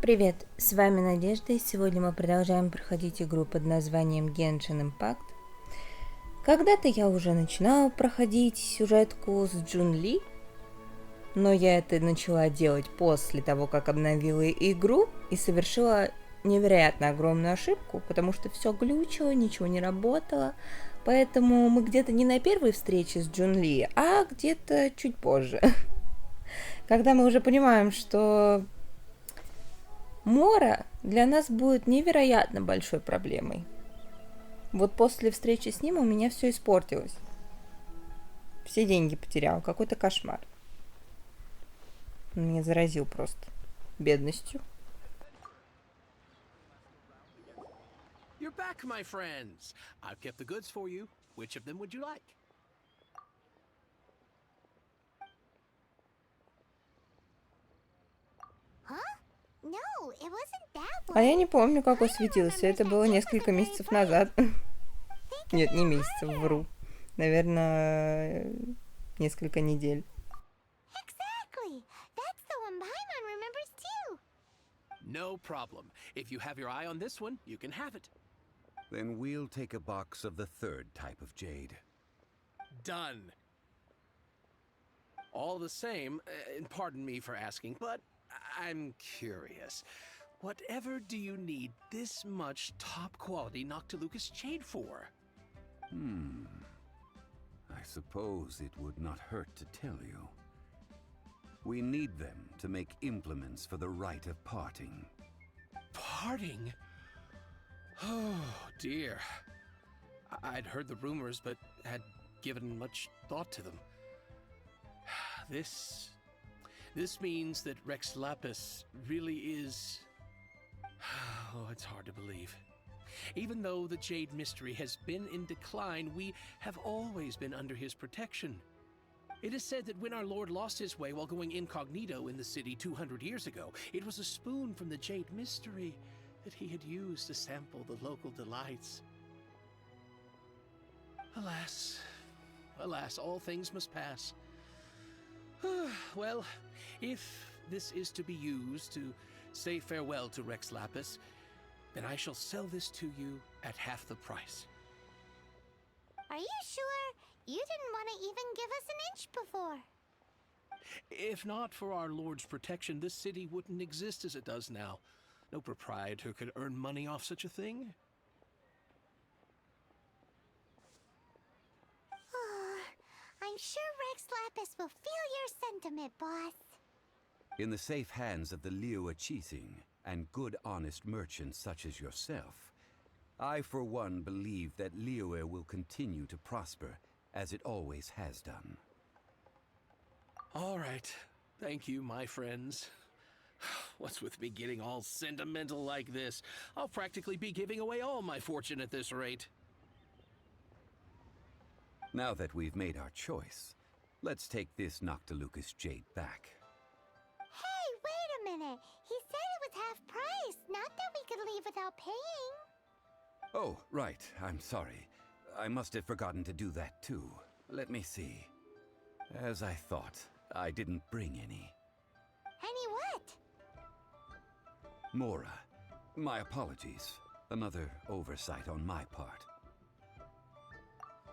Привет, с вами Надежда, и сегодня мы продолжаем проходить игру под названием Genshin Impact. Когда-то я уже начинала проходить сюжетку с Чжун Ли, но я это начала делать после того, как обновила игру и совершила невероятно огромную ошибку, потому что все глючило, ничего не работало, поэтому мы где-то не на первой встрече с Чжун Ли, а где-то чуть позже. Когда мы уже понимаем, что Мора для нас будет невероятно большой проблемой. Вот после встречи с ним у меня все испортилось. Все деньги потерял, какой-то кошмар. Он меня заразил просто бедностью. You're back, my friends. I've kept the goods for you. Which of them would you like? А я не помню, как осветился. Это было несколько месяцев назад. Нет, не месяцев, вру. Наверное, несколько недель. No problem. If you have your eye on this one, you can have it. Then we'll take a box of the third type of jade. Done. All the same, and pardon me for asking, but I'm curious. Whatever do you need this much top-quality Noctilucous jade for? I suppose it would not hurt to tell you. We need them to make implements for the rite of parting. Parting? Oh, dear. I'd heard the rumors, but had given much thought to them. This means that Rex Lapis really is... Oh, it's hard to believe. Even though the Jade Mystery has been in decline, we have always been under his protection. It is said that when our Lord lost his way while going incognito in the city 200 years ago, it was a spoon from the Jade Mystery that he had used to sample the local delights. Alas, alas, all things must pass. Well, if this is to be used to say farewell to Rex Lapis, then I shall sell this to you at half the price. Are you sure? You didn't want to even give us an inch before. If not for our Lord's protection, this city wouldn't exist as it does now. No proprietor could earn money off such a thing. I'm sure Rex Lapis will feel your sentiment, boss. In the safe hands of the Liu Chising and good honest merchants such as yourself, I for one believe that Liyue will continue to prosper as it always has done. All right. Thank you, my friends. What's with me getting all sentimental like this? I'll practically be giving away all my fortune at this rate. Now that we've made our choice, let's take this Noctilucous jade back. Hey, wait a minute. He said it was half price, not that we could leave without paying. Oh, right. I'm sorry. I must have forgotten to do that too. Let me see. As I thought, I didn't bring any. Any what? Mora, my apologies. Another oversight on my part.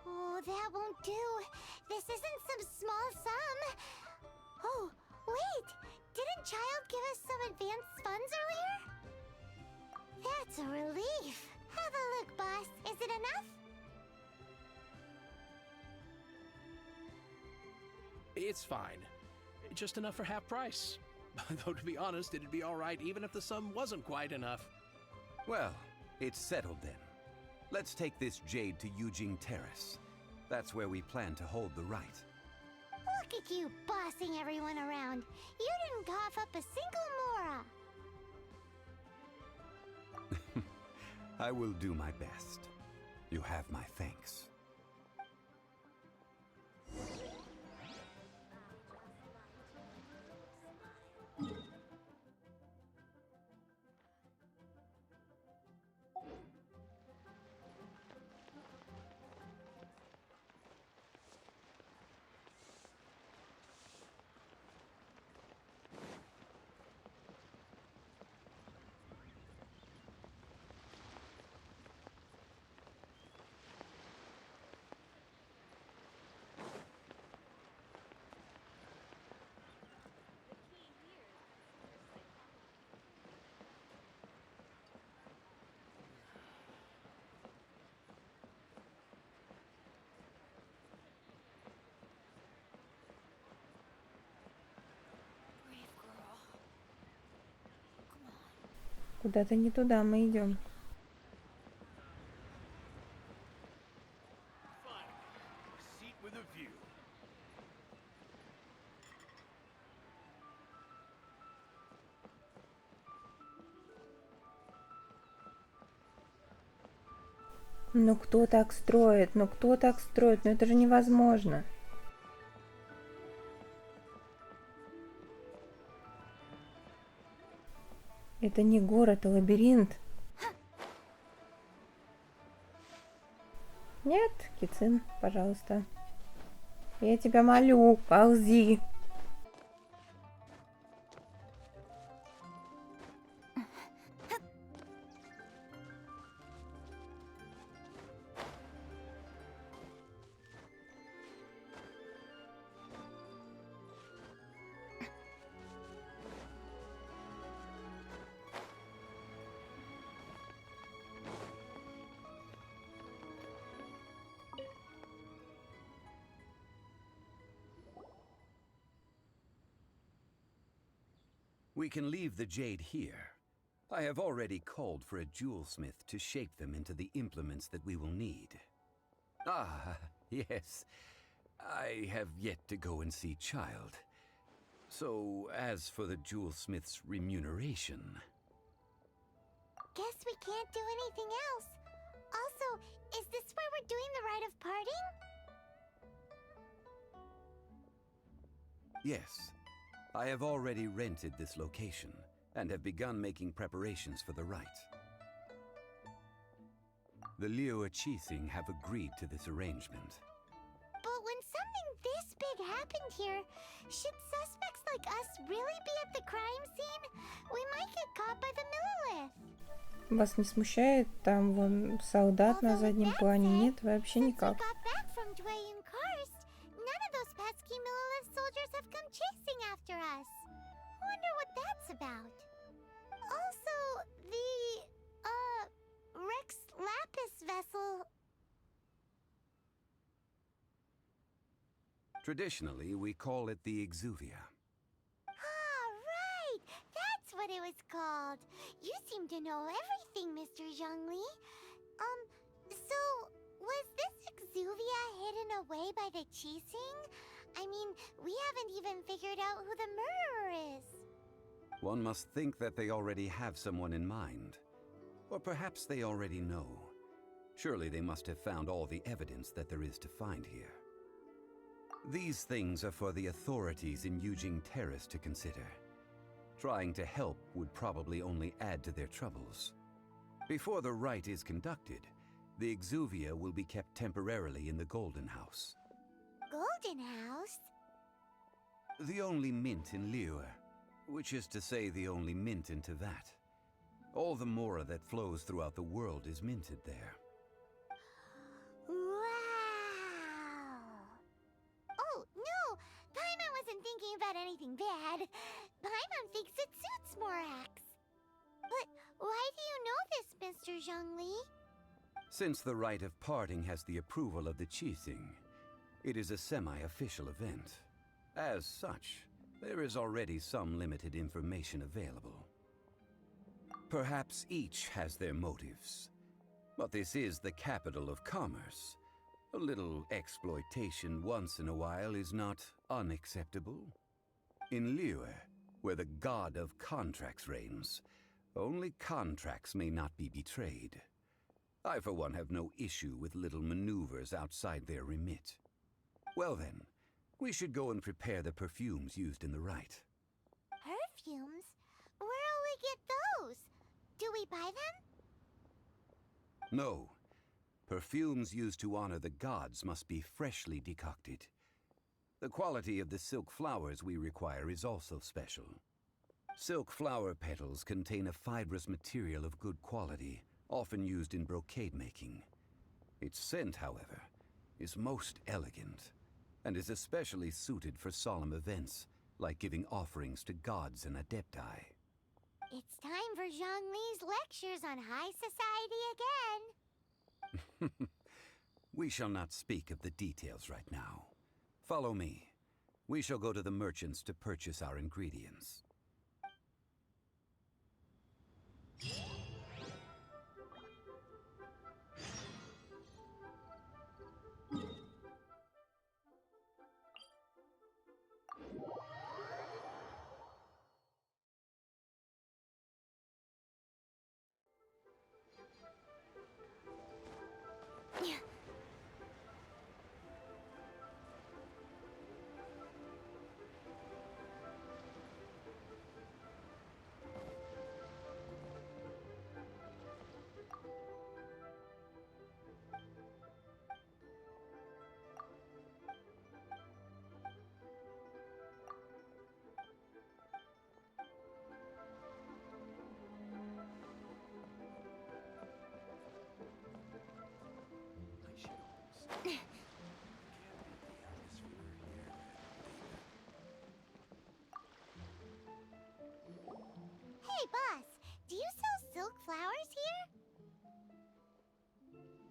Oh, that won't do. This isn't some small sum. Oh, wait. Didn't Child give us some advanced funds earlier? That's a relief. Have a look, boss. Is it enough? It's fine. Just enough for half price. Though to be honest, it'd be all right even if the sum wasn't quite enough. Well, it's settled then. Let's take this jade to Yujing Terrace. That's where we plan to hold the rite. Look at you bossing everyone around. You didn't cough up a single Mora. I will do my best. You have my thanks. Куда-то не туда мы идем. Seat with a view. Ну кто так строит? Ну кто так строит? Ну это же невозможно. Это не город, а лабиринт. Нет, Кицин, пожалуйста. Я тебя молю, ползи. We can leave the jade here. I have already called for a jewelsmith to shape them into the implements that we will need. Ah, yes. I have yet to go and see Child. So, as for the jewelsmith's remuneration... Guess we can't do anything else. Also, is this where we're doing the rite of parting? Yes. I have already rented this location, and have begun making preparations for the rite. The Liu Qixing have agreed to this arrangement. But when something this big happened here, should suspects like us really be at the crime scene? We might get caught by the Millilith. Вас не смущает? Там вон солдат на заднем плане. Нет, вообще Since we никак. got back from Dwayne Karst, none of those pesky Millilith soldiers have come chasing after us. Wonder what that's about. Also, the, Rex Lapis vessel. Traditionally, we call it the Exuvia. Ah, right! That's what it was called. You seem to know everything, Mr. Zhang Li. So, was this Exuvia hidden away by the Qixing? I mean, we haven't even figured out who the murderer is. One must think that they already have someone in mind. Or perhaps they already know. Surely they must have found all the evidence that there is to find here. These things are for the authorities in Yujing Terrace to consider. Trying to help would probably only add to their troubles. Before the rite is conducted, the Exuvia will be kept temporarily in the Golden House. Golden House? The only mint in Liyue, which is to say the only mint in Teyvat. All the mora that flows throughout the world is minted there. Wow! Oh, no! Paimon wasn't thinking about anything bad. Paimon thinks it suits Morax. But why do you know this, Mr. Zhang Li? Since the rite of parting has the approval of the Qixing, it is a semi-official event. As such, there is already some limited information available. Perhaps each has their motives. But this is the capital of commerce. A little exploitation once in a while is not unacceptable. In Liyue, where the god of contracts reigns, only contracts may not be betrayed. I, for one, have no issue with little maneuvers outside their remit. Well then, we should go and prepare the perfumes used in the rite. Perfumes? Where'll we get those? Do we buy them? No. Perfumes used to honor the gods must be freshly decocted. The quality of the silk flowers we require is also special. Silk flower petals contain a fibrous material of good quality, often used in brocade making. Its scent, however, is most elegant, and is especially suited for solemn events, like giving offerings to gods and adepti. It's time for Zhang Li's lectures on high society again. We shall not speak of the details right now. Follow me. We shall go to the merchants to purchase our ingredients.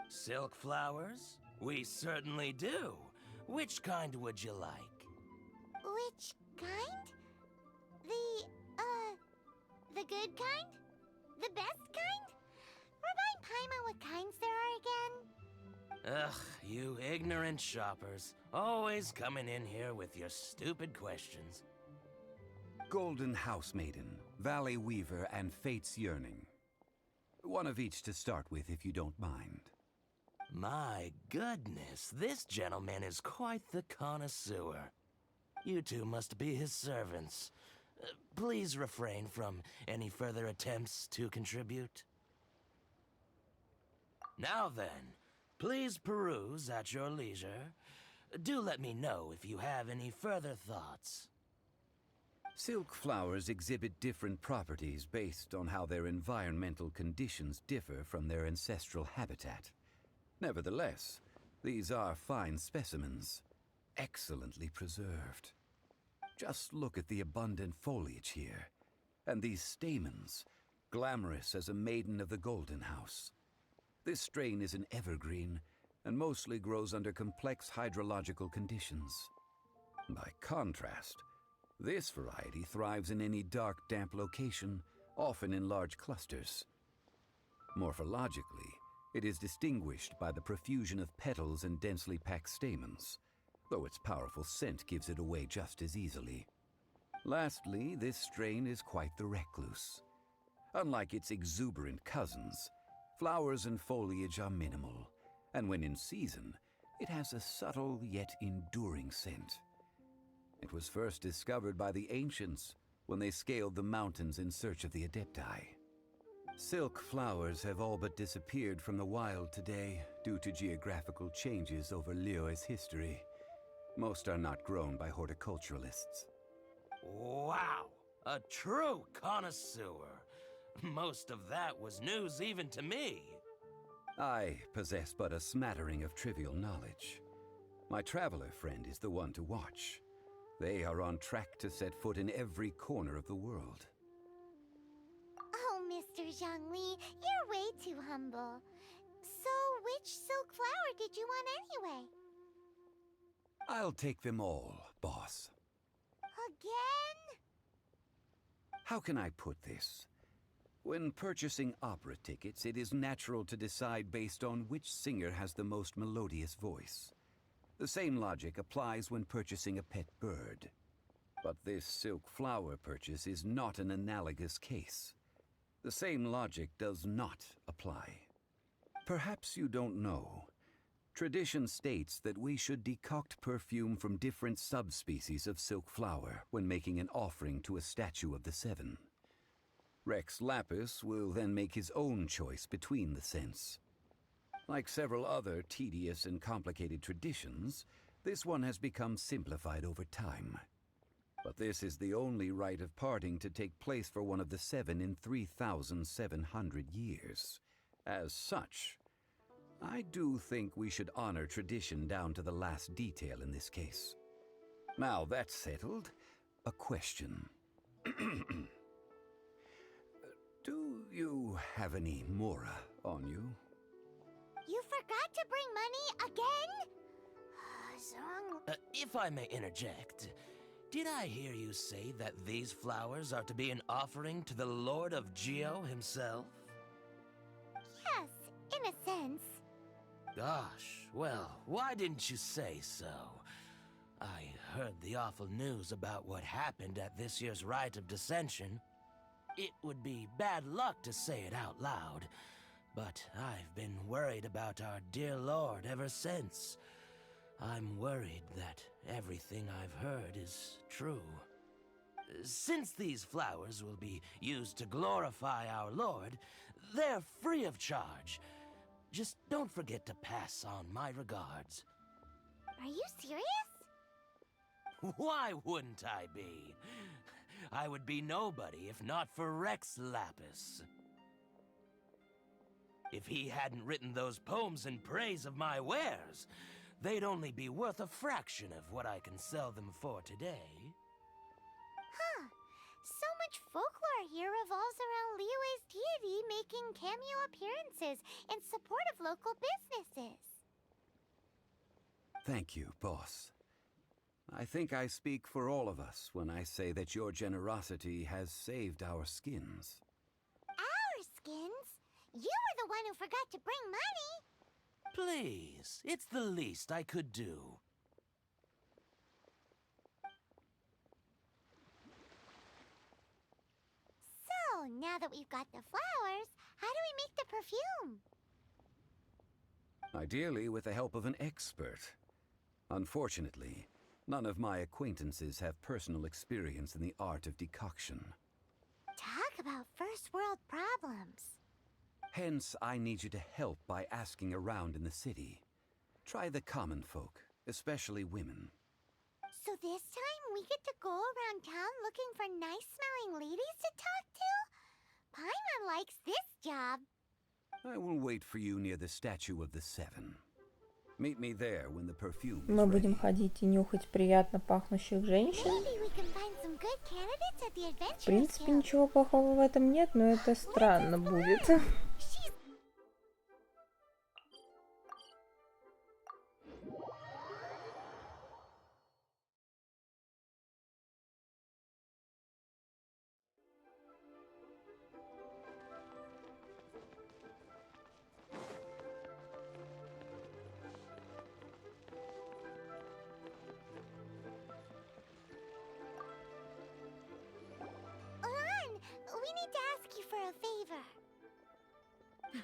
Silk flowers? We certainly do. Which kind would you like? Which kind? The good kind? The best kind? Remind Paimon what kinds there are again. Ugh, you ignorant shoppers. Always coming in here with your stupid questions. Golden Housemaiden, Valley Weaver, and Fate's Yearning. One of each to start with, if you don't mind. My goodness, this gentleman is quite the connoisseur. You two must be his servants. Please refrain from any further attempts to contribute. Now then, please peruse at your leisure. Do let me know if you have any further thoughts. Silk flowers exhibit different properties based on how their environmental conditions differ from their ancestral habitat. Nevertheless, these are fine specimens, excellently preserved. Just look at the abundant foliage here, and these stamens, glamorous as a maiden of the Golden House. This strain is an evergreen, and mostly grows under complex hydrological conditions. By contrast, this variety thrives in any dark, damp location, often in large clusters. Morphologically, it is distinguished by the profusion of petals and densely packed stamens, though its powerful scent gives it away just as easily. Lastly, this strain is quite the recluse. Unlike its exuberant cousins, flowers and foliage are minimal, and when in season, it has a subtle yet enduring scent. It was first discovered by the ancients when they scaled the mountains in search of the Adepti. Silk flowers have all but disappeared from the wild today due to geographical changes over Liyue's history. Most are not grown by horticulturalists. Wow! A true connoisseur. Most of that was news even to me. I possess but a smattering of trivial knowledge. My traveler friend is the one to watch. They are on track to set foot in every corner of the world. Oh, Mr. Zhang Li, you're way too humble. So, which silk flower did you want anyway? I'll take them all, boss. Again? How can I put this? When purchasing opera tickets, it is natural to decide based on which singer has the most melodious voice. The same logic applies when purchasing a pet bird. But this silk flower purchase is not an analogous case. The same logic does not apply. Perhaps you don't know. Tradition states that we should decoct perfume from different subspecies of silk flower when making an offering to a statue of the Seven. Rex Lapis will then make his own choice between the scents. Like several other tedious and complicated traditions, this one has become simplified over time. But this is the only rite of parting to take place for one of the Seven in 3,700 years. As such, I do think we should honor tradition down to the last detail in this case. Now that's settled, a question. Do you have any Mora on you? You forgot to bring money again? Zhang... If I may interject, did I hear you say that these flowers are to be an offering to the Lord of Geo himself? Yes, in a sense. Gosh, well, why didn't you say so? I heard the awful news about what happened at this year's Rite of Dissension. It would be bad luck to say it out loud, but I've been worried about our dear Lord ever since. I'm worried that everything I've heard is true. Since these flowers will be used to glorify our Lord, they're free of charge. Just don't forget to pass on my regards. Are you serious? Why wouldn't I be? I would be nobody if not for Rex Lapis. If he hadn't written those poems in praise of my wares, they'd only be worth a fraction of what I can sell them for today. Huh. So much folklore here revolves around Liyue's deity making cameo appearances in support of local businesses. Thank you, boss. I think I speak for all of us when I say that your generosity has saved our skins. Our skins? You were the one who forgot to bring money. Please, it's the least I could do. So, now that we've got the flowers, how do we make the perfume? Ideally with the help of an expert. Unfortunately, none of my acquaintances have personal experience in the art of decoction. Talk about first world problems. Hence, I need you to help by asking around in the city. Try the common folk, especially women. So this time we get to go around town looking for nice-smelling ladies to talk to? Paimon likes this job. I will wait for you near the statue of the Seven. Meet me there when the perfume is Мы будем ready. ходить и нюхать приятно пахнущих женщин. Maybe we can find some good candidates at the В Adventurers принципе, Guild. ничего плохого в этом нет, но это странно будет. She's Lan, we need to ask you for a favor.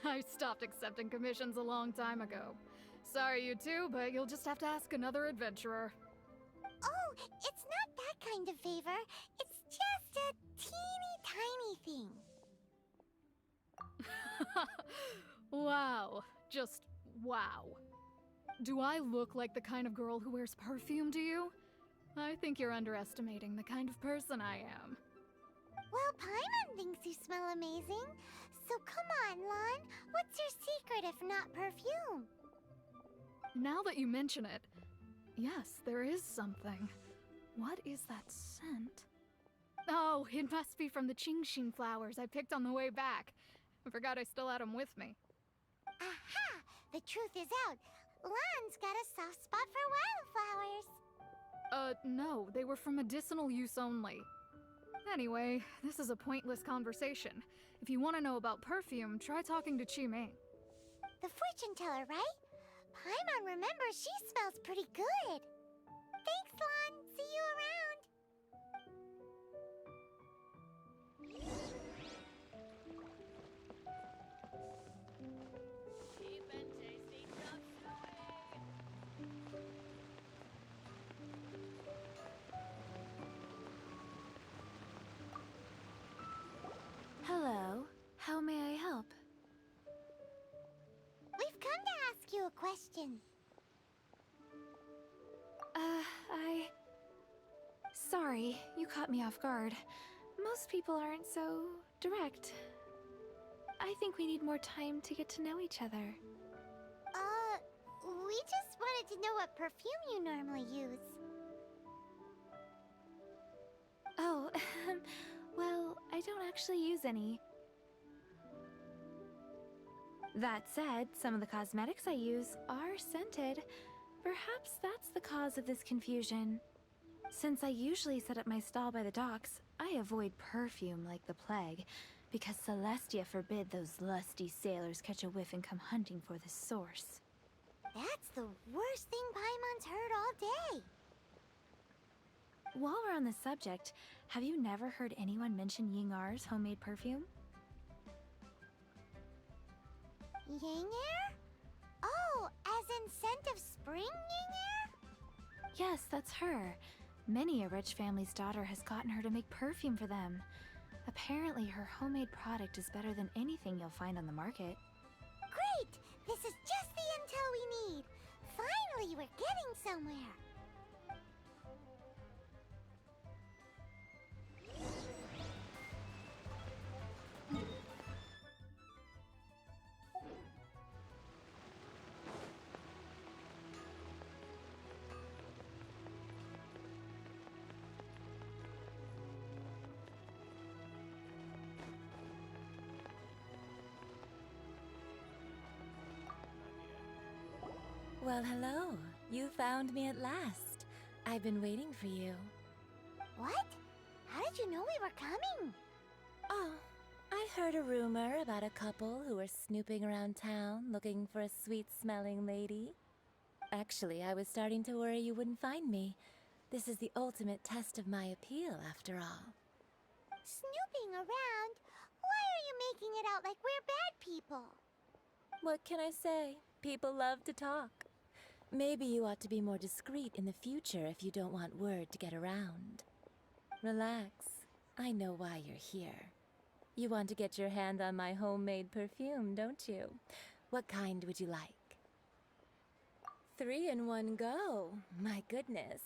I stopped accepting commissions a long time ago. Sorry, you two, but you'll just have to ask another adventurer. Oh, it's not that kind of favor. It's just a teeny tiny thing. Wow. Just wow. Do I look like the kind of girl who wears perfume to you? I think you're underestimating the kind of person I am. Well, Paimon thinks you smell amazing. So come on, Lan. What's your secret if not perfume? Now that you mention it, yes, there is something. What is that scent? Oh, it must be from the Genshin flowers I picked on the way back. I forgot I still had them with me. Aha! The truth is out. Lan's got a soft spot for wildflowers. No, they were for medicinal use only. Anyway, this is a pointless conversation. If you want to know about perfume, try talking to Qimei. The fortune teller, right? Paimon remembers she smells pretty good. Thanks, Lan. See you around. Hello. How may I help? We've come to ask you a question. Sorry, you caught me off guard. Most people aren't so direct. I think we need more time to get to know each other. We just wanted to know what perfume you normally use. Oh, well, I don't actually use any. That said, some of the cosmetics I use are scented. Perhaps that's the cause of this confusion. Since I usually set up my stall by the docks, I avoid perfume like the plague, because Celestia forbid those lusty sailors catch a whiff and come hunting for the source. That's the worst thing Paimon's heard all day. While we're on the subject, have you never heard anyone mention Yingar's homemade perfume? Yingar? Oh, as in scent of spring Yingar? Yes, that's her. Many a rich family's daughter has gotten her to make perfume for them. Apparently, her homemade product is better than anything you'll find on the market. Great! This is just the intel we need. Finally, we're getting somewhere. Well, hello. You found me at last. I've been waiting for you. What? How did you know we were coming? Oh, I heard a rumor about a couple who were snooping around town looking for a sweet-smelling lady. Actually, I was starting to worry you wouldn't find me. This is the ultimate test of my appeal, after all. Snooping around? Why are you making it out like we're bad people? What can I say? People love to talk. Maybe you ought to be more discreet in the future if you don't want word to get around. Relax. I know why you're here. You want to get your hand on my homemade perfume, don't you? What kind would you like? 3 in one go. My goodness.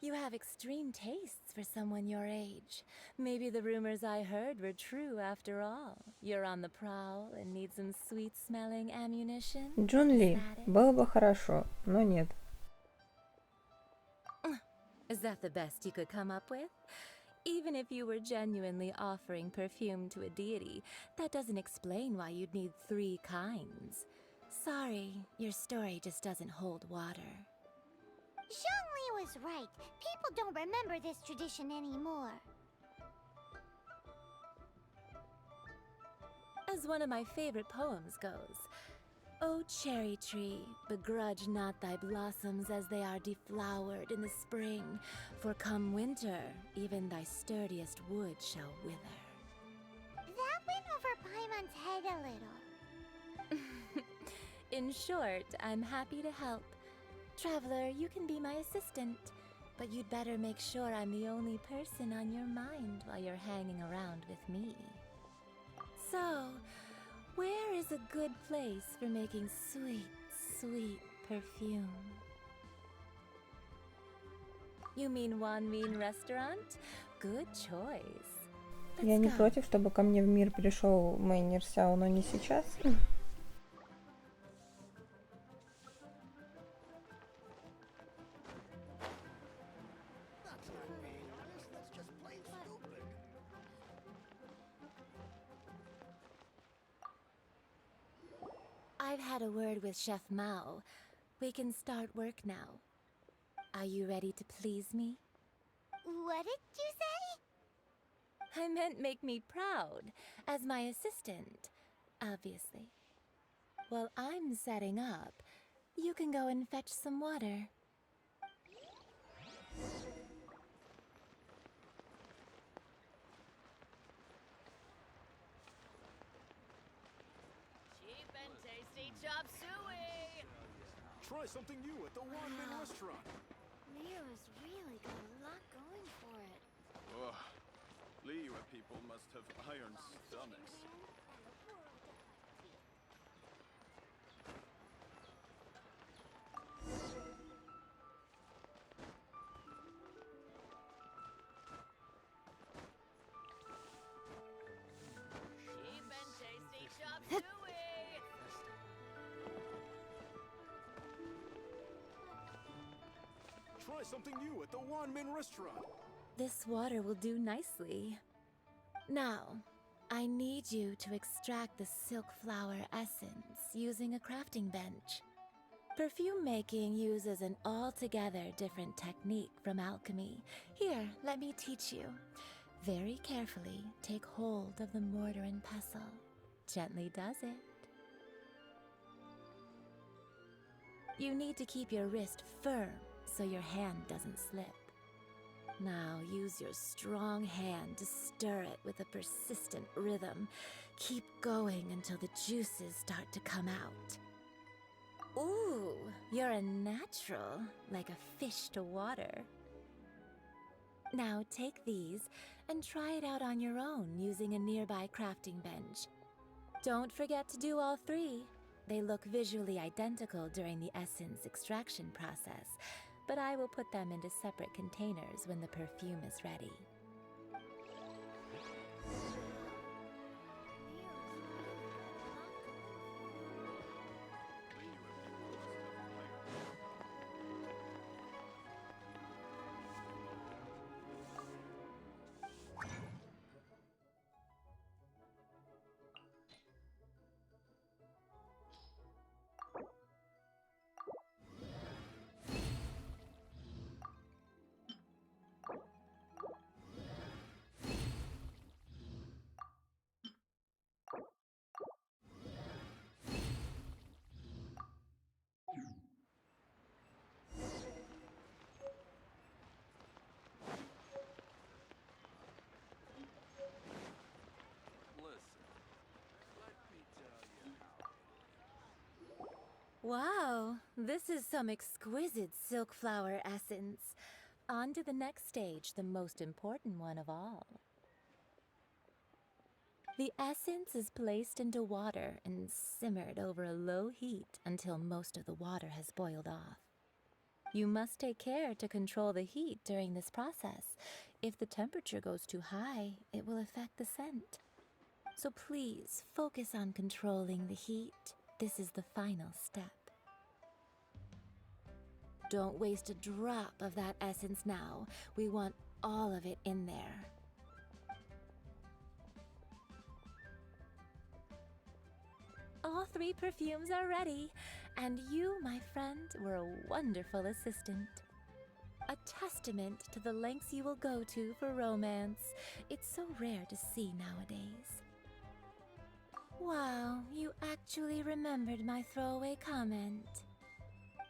You have extreme tastes for someone your age. Maybe the rumors I heard were true after all. You're on the prowl and need some sweet-smelling ammunition? Чжун Is Ли. that it? Было бы хорошо, но нет. Is that the best you could come up with? Even if you were genuinely offering perfume to a deity, that doesn't explain why you'd need 3 kinds. Sorry, your story just doesn't hold water. Chжun Li was right. People don't remember this tradition anymore. As one of my favorite poems goes, O cherry tree, begrudge not thy blossoms as they are deflowered in the spring, for come winter, even thy sturdiest wood shall wither. That went over Paimon's head a little. In short, I'm happy to help. Traveler, you can be my assistant, but you'd better make sure I'm the only person on your mind while you're hanging around with me. So, where is a good place for making sweet, sweet perfume? You mean Wanmin restaurant? Good choice. Я Let's не go. против, чтобы ко мне в мир пришел Мэйнир Сяо, но не сейчас. I've had a word with Chef Mao. We can start work now. Are you ready to please me? What did you say? I meant make me proud, as my assistant, obviously. While I'm setting up, you can go and fetch some water. Cheap and tasty chop suey! Try something new at the Wanmin restaurant. Leo's really got a lot going for it. Ugh. Liyue people must have iron stomachs. Cheap and tasty chop suey! Try something new at the Wanmin restaurant. This water will do nicely. Now, I need you to extract the silk flower essence using a crafting bench. Perfume making uses an altogether different technique from alchemy. Here, let me teach you. Very carefully, take hold of the mortar and pestle. Gently does it. You need to keep your wrist firm so your hand doesn't slip. Now use your strong hand to stir it with a persistent rhythm. Keep going until the juices start to come out. Ooh, you're a natural, like a fish to water. Now take these and try it out on your own using a nearby crafting bench. Don't forget to do all 3. They look visually identical during the essence extraction process, but I will put them into separate containers when the perfume is ready. Wow, this is some exquisite silk flower essence. On to the next stage, the most important one of all. The essence is placed into water and simmered over a low heat until most of the water has boiled off. You must take care to control the heat during this process. If the temperature goes too high, it will affect the scent. So please focus on controlling the heat. This is the final step. Don't waste a drop of that essence now. We want all of it in there. All 3 perfumes are ready, and you, my friend, were a wonderful assistant. A testament to the lengths you will go to for romance. It's so rare to see nowadays. Wow, you actually remembered my throwaway comment.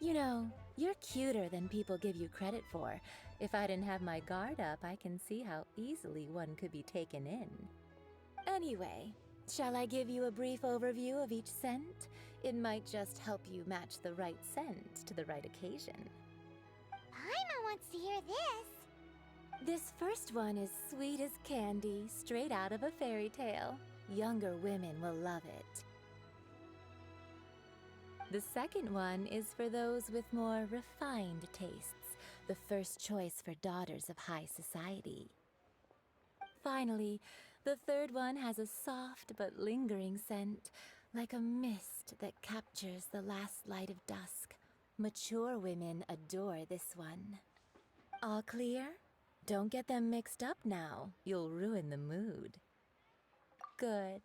You know, you're cuter than people give you credit for. If I didn't have my guard up, I can see how easily one could be taken in. Anyway, shall I give you a brief overview of each scent? It might just help you match the right scent to the right occasion. Paimon wants to hear this. This first one is sweet as candy, straight out of a fairy tale. Younger women will love it. The second one is for those with more refined tastes, the first choice for daughters of high society. Finally, the third one has a soft but lingering scent, like a mist that captures the last light of dusk. Mature women adore this one. All clear? Don't get them mixed up now. You'll ruin the mood. Good.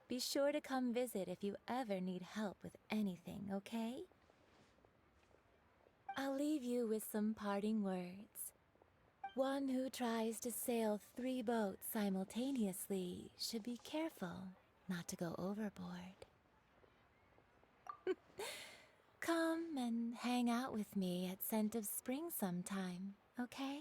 Be sure to come visit if you ever need help with anything, okay? I'll leave you with some parting words. One who tries to sail 3 boats simultaneously should be careful not to go overboard. Come and hang out with me at Scent of Spring sometime, okay?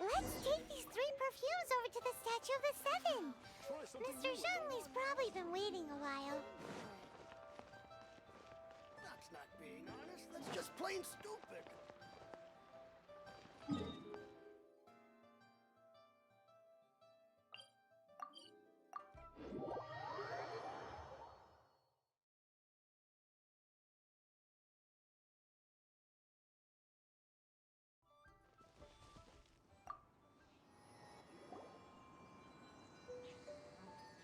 Let's take these 3 perfumes over to the Statue of the Seven. Mr. Chжун Li's probably been waiting a while. That's not being honest. That's just plain stupid.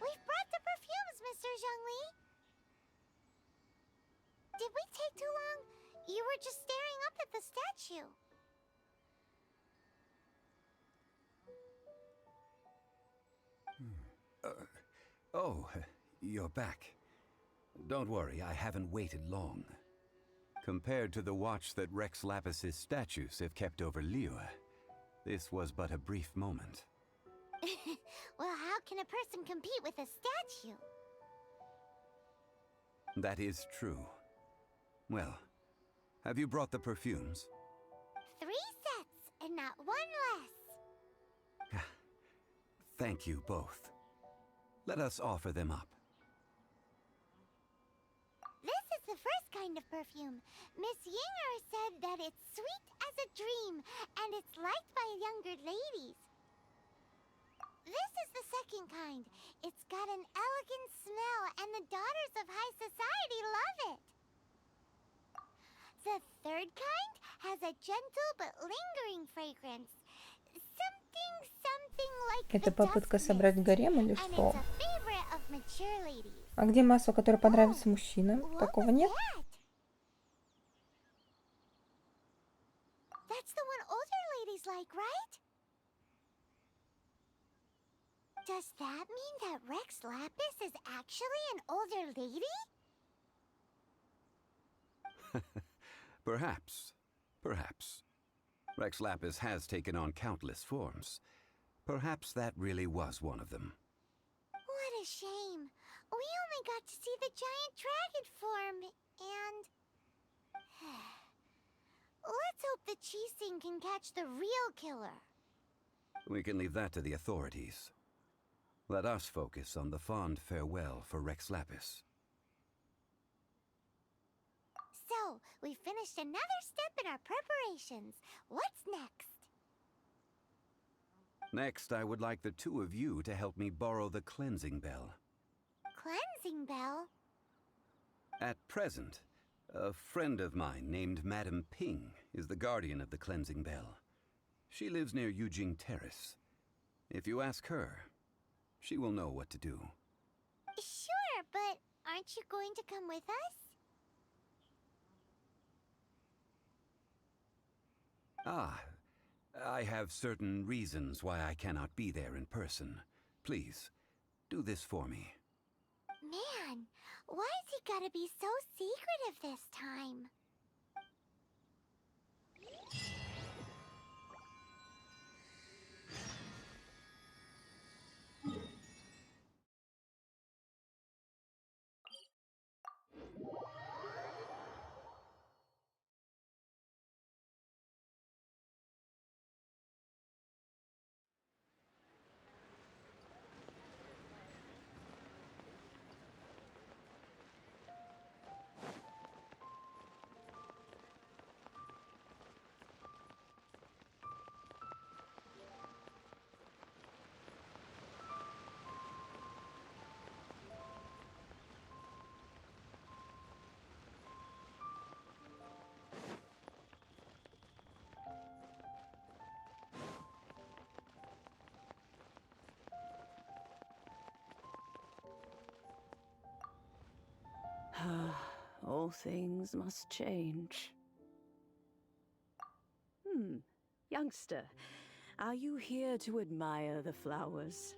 We've brought the perfumes, Mr. Chжун Li. Did we take too long? You were just staring up at the statue. Oh, you're back. Don't worry, I haven't waited long. Compared to the watch that Rex Lapis's statues have kept over Liyue, this was but a brief moment. Well, how can a person compete with a statue? That is true. Well, have you brought the perfumes? 3 sets, and not 1 less. Thank you both. Let us offer them up. This is the first kind of perfume. Miss Yinger said that it's sweet as a dream, and it's liked by younger ladies. This is the second kind. It's got an elegant smell, and the daughters of high society love it. The third kind has a gentle but lingering fragrance. Something like Это the попытка dust собрать mist, гарем или and что? it's a favorite of mature ladies. А где масло, которое понравится мужчинам? What Такого was нет? that? That's the one older ladies like, right? Does that mean that Rex Lapis is actually an older lady? Perhaps. Perhaps. Rex Lapis has taken on countless forms. Perhaps that really was one of them. What a shame. We only got to see the giant dragon form, and... Let's hope the Qixing can catch the real killer. We can leave that to the authorities. Let us focus on the fond farewell for Rex Lapis. So, we finished another step in our preparations. What's next? Next, I would like the two of you to help me borrow the cleansing bell. Cleansing bell? At present, a friend of mine named Madame Ping is the guardian of the cleansing bell. She lives near Yujing Terrace. If you ask her, she will know what to do. Sure, but aren't you going to come with us? Ah, I have certain reasons why I cannot be there in person. Please, do this for me. Man, why's he gotta be so secretive this time? All things must change. Youngster, are you here to admire the flowers?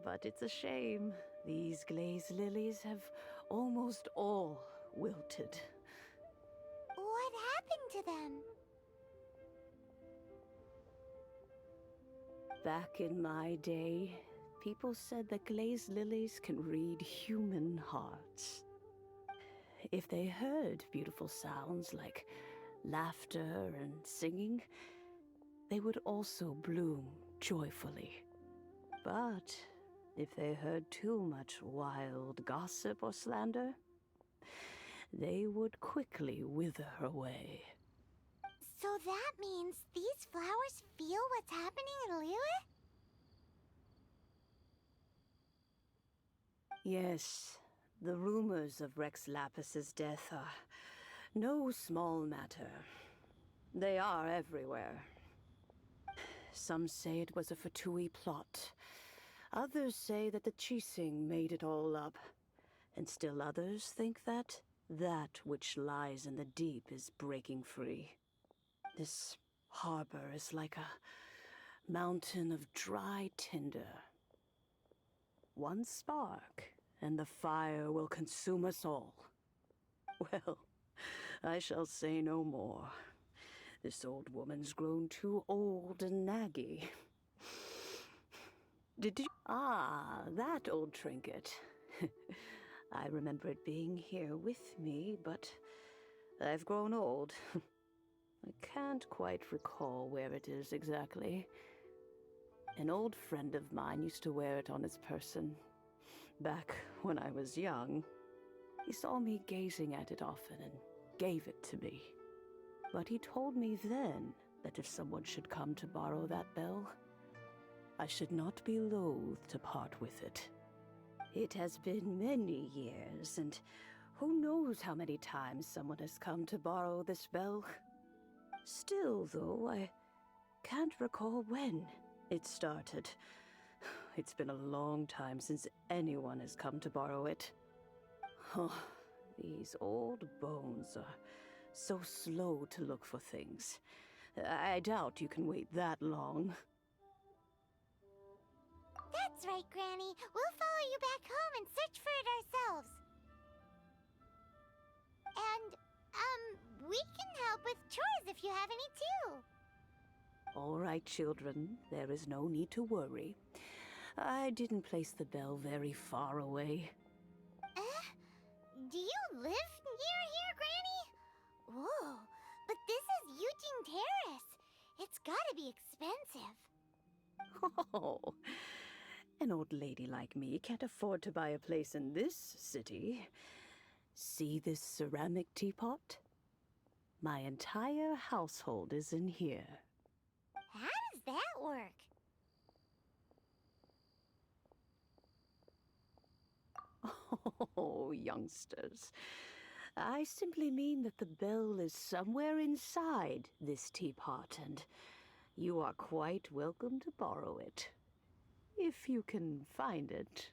But it's a shame. These glazed lilies have almost all wilted. What happened to them? Back in my day, people said that glazed lilies can read human hearts. If they heard beautiful sounds like laughter and singing, they would also bloom joyfully. But if they heard too much wild gossip or slander, they would quickly wither away. So that means these flowers feel what's happening in Liyue? Yes, the rumors of Rex Lapis's death are no small matter. They are everywhere. Some say it was a Fatui plot. Others say that the Qixing made it all up. And still others think that which lies in the deep is breaking free. This harbor is like a mountain of dry tinder. One spark, and the fire will consume us all. Well, I shall say no more. This old woman's grown too old and naggy. Did you... Ah, that old trinket. I remember it being here with me, but I've grown old. I can't quite recall where it is exactly. An old friend of mine used to wear it on his person. Back when I was young, he saw me gazing at it often and gave it to me. But he told me then that if someone should come to borrow that bell, I should not be loath to part with it. It has been many years, and who knows how many times someone has come to borrow this bell. Still, though, I can't recall when it started. It's been a long time since anyone has come to borrow it. Oh, these old bones are so slow to look for things. I doubt you can wait that long. That's right, Granny. We'll follow you back home and search for it ourselves. And, we can help with chores if you have any too. All right, children. There is no need to worry. I didn't place the bell very far away. Do you live near here, Granny? Whoa, but this is Yujing Terrace. It's gotta be expensive. Oh, an old lady like me can't afford to buy a place in this city. See this ceramic teapot? My entire household is in here. How does that work? Oh, youngsters. I simply mean that the bell is somewhere inside this teapot, and you are quite welcome to borrow it. If you can find it.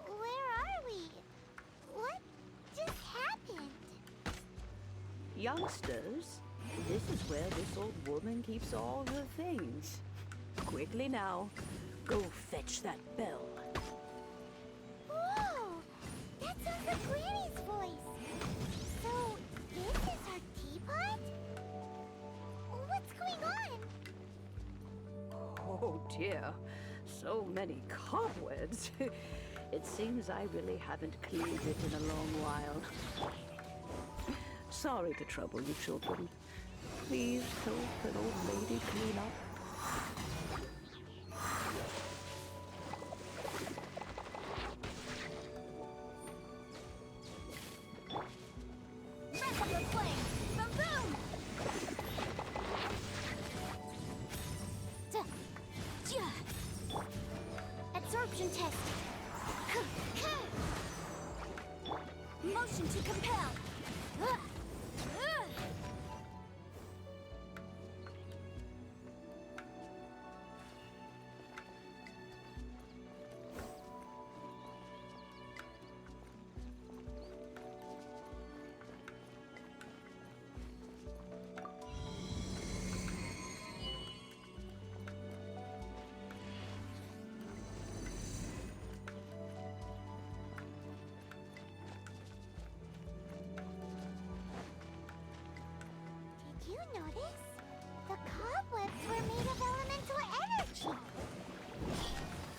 Where are we? What just happened? Youngsters, this is where this old woman keeps all her things. Quickly now, go fetch that bell. Whoa! That sounds like Granny's voice. So, this is her teapot? What's going on? Oh dear, so many cobwebs. It seems I really haven't cleaned it in a long while. Sorry to trouble you, children. Please help an old lady clean up. Absorption test. Motion to compel. Did you notice? The cobwebs were made of elemental energy.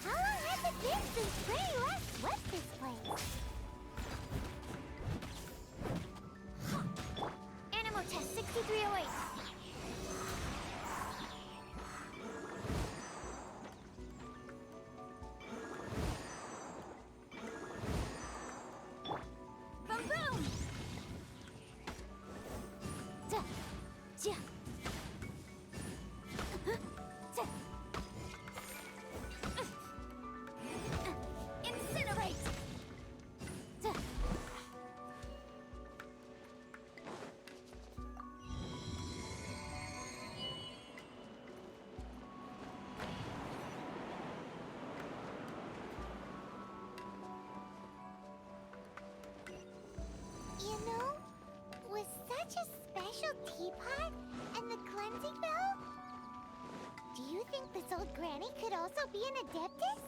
How long has it been since Granny last swept this place? Animal test 6308. Boom boom! Incinerate! You know, with such a special teapot and the cleansing bell, do you think this old granny could also be an adeptus?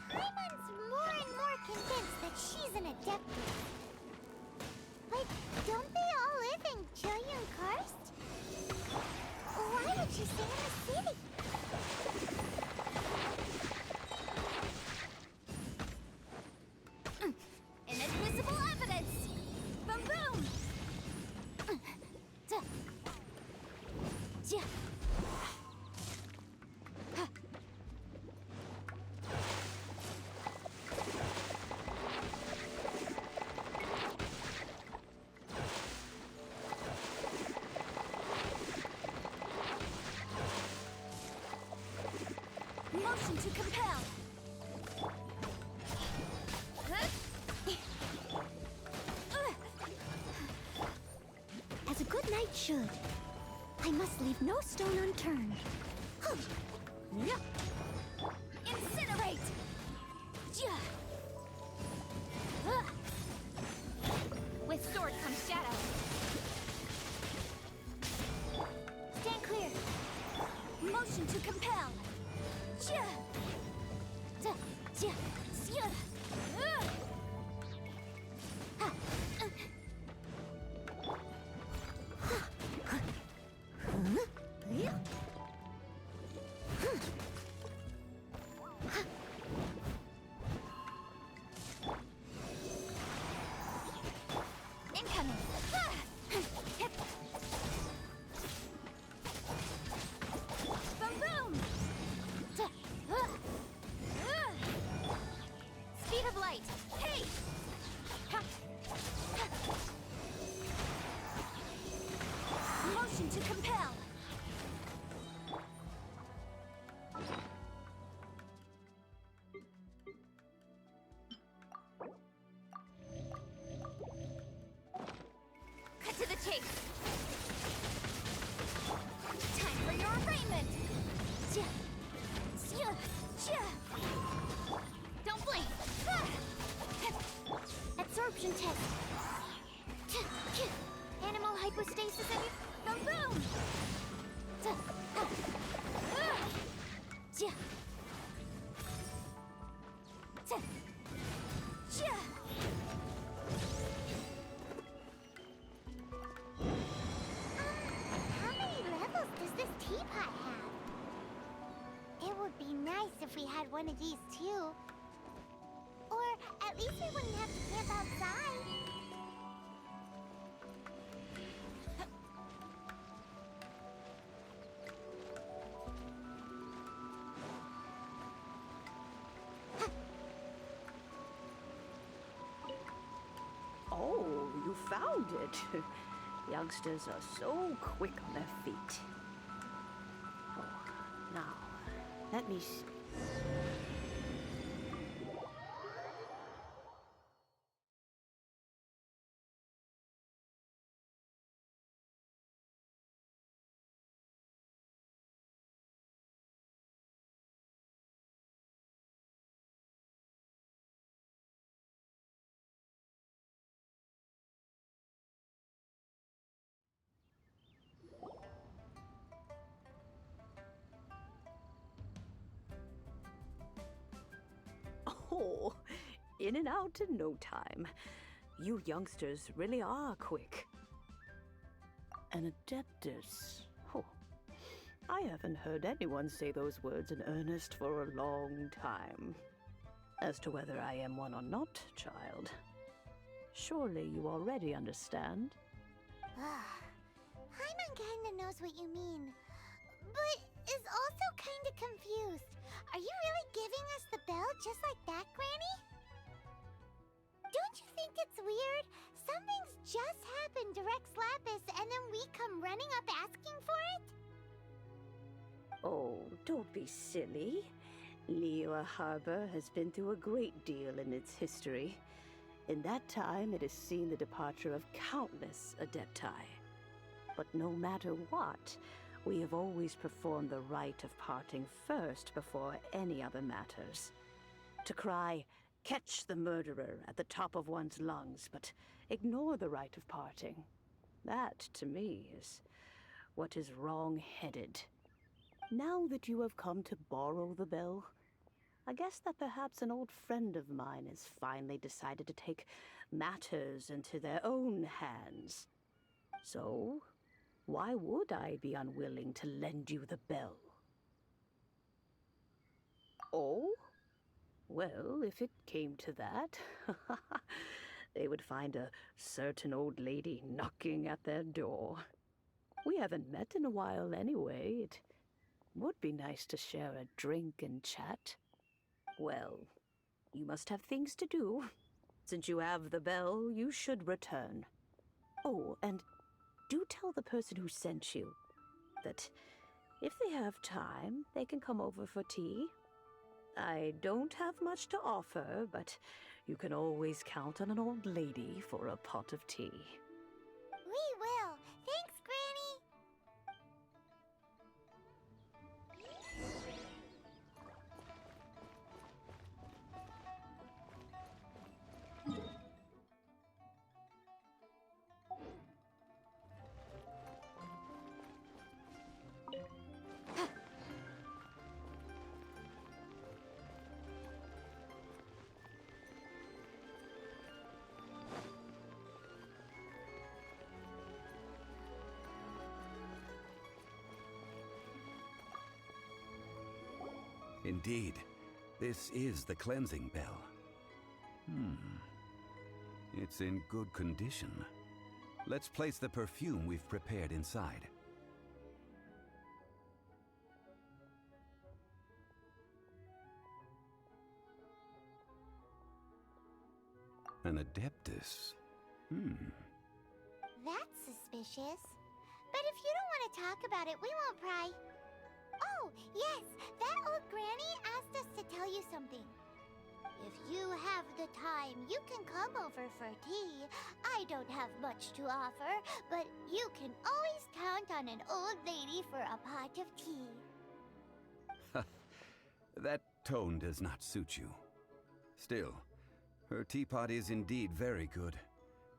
Paimon's more and more convinced that she's an adeptus. But don't they all live in Chuyun Karst? Why would she stay in the city? Inadmissible evidence! Boom boom! Motion to compel! As a good knight should, I must leave no stone unturned. Incinerate! compel. Chia. Da. Chia. Sia. Ha. Incoming. Boom boom. Speed of light. Hey. Motion to compel. Cut to the chase. Time for your arraignment. Jia. Jia. Jia. Don't blink. Ah. Absorption test. Animal hypostasis and boom boom. Jia. Jia. How many levels does this teapot have? It would be nice if we had one of these too. Or at least we wouldn't have to camp outside. Oh, you found it. Youngsters are so quick on their feet. Oh, now, let me see. Oh, in and out in no time. You youngsters really are quick. An adeptus. Oh, I haven't heard anyone say those words in earnest for a long time. As to whether I am one or not, child, surely you already understand. Paimon kinda knows what you mean, but is also kinda confused. Are you really giving us the bell just like that, Granny? Don't you think it's weird? Something's just happened to Rex Lapis and then we come running up asking for it? Oh, don't be silly. Liyue Harbor has been through a great deal in its history. In that time, it has seen the departure of countless adepti. But no matter what, we have always performed the rite of parting first before any other matters. To cry, "Catch the murderer," at the top of one's lungs, but ignore the rite of parting. That, to me, is what is wrong-headed. Now that you have come to borrow the bell, I guess that perhaps an old friend of mine has finally decided to take matters into their own hands. So, why would I be unwilling to lend you the bell? Oh? Well, if it came to that, they would find a certain old lady knocking at their door. We haven't met in a while anyway. It would be nice to share a drink and chat. Well, you must have things to do. Since you have the bell, you should return. Oh, and do tell the person who sent you that if they have time, they can come over for tea. I don't have much to offer, but you can always count on an old lady for a pot of tea. We will. Thanks, Granny. Indeed, this is the cleansing bell. It's in good condition. Let's place the perfume we've prepared inside. An Adeptus. That's suspicious. But if you don't want to talk about it, we won't pry. Oh, yes, that old granny asked us to tell you something. If you have the time, you can come over for tea. I don't have much to offer, but you can always count on an old lady for a pot of tea. That tone does not suit you. Still, her teapot is indeed very good.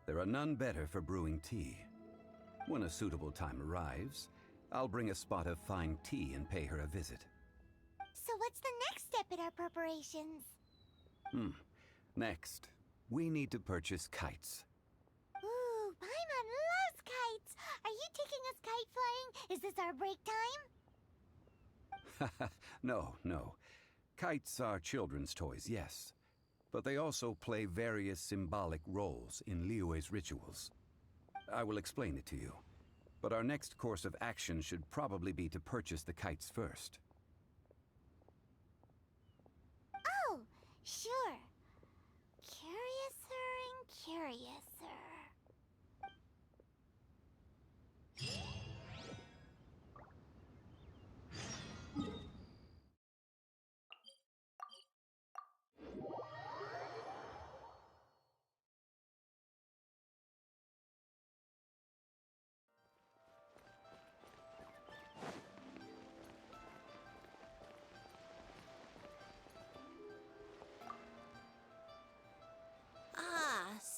There are none better for brewing tea. When a suitable time arrives, I'll bring a spot of fine tea and pay her a visit. So what's the next step in our preparations? Next, we need to purchase kites. Ooh, Paimon loves kites! Are you taking us kite flying? Is this our break time? No. Kites are children's toys, yes. But they also play various symbolic roles in Liyue's rituals. I will explain it to you. But our next course of action should probably be to purchase the kites first. Oh, sure. Curiouser and curiouser.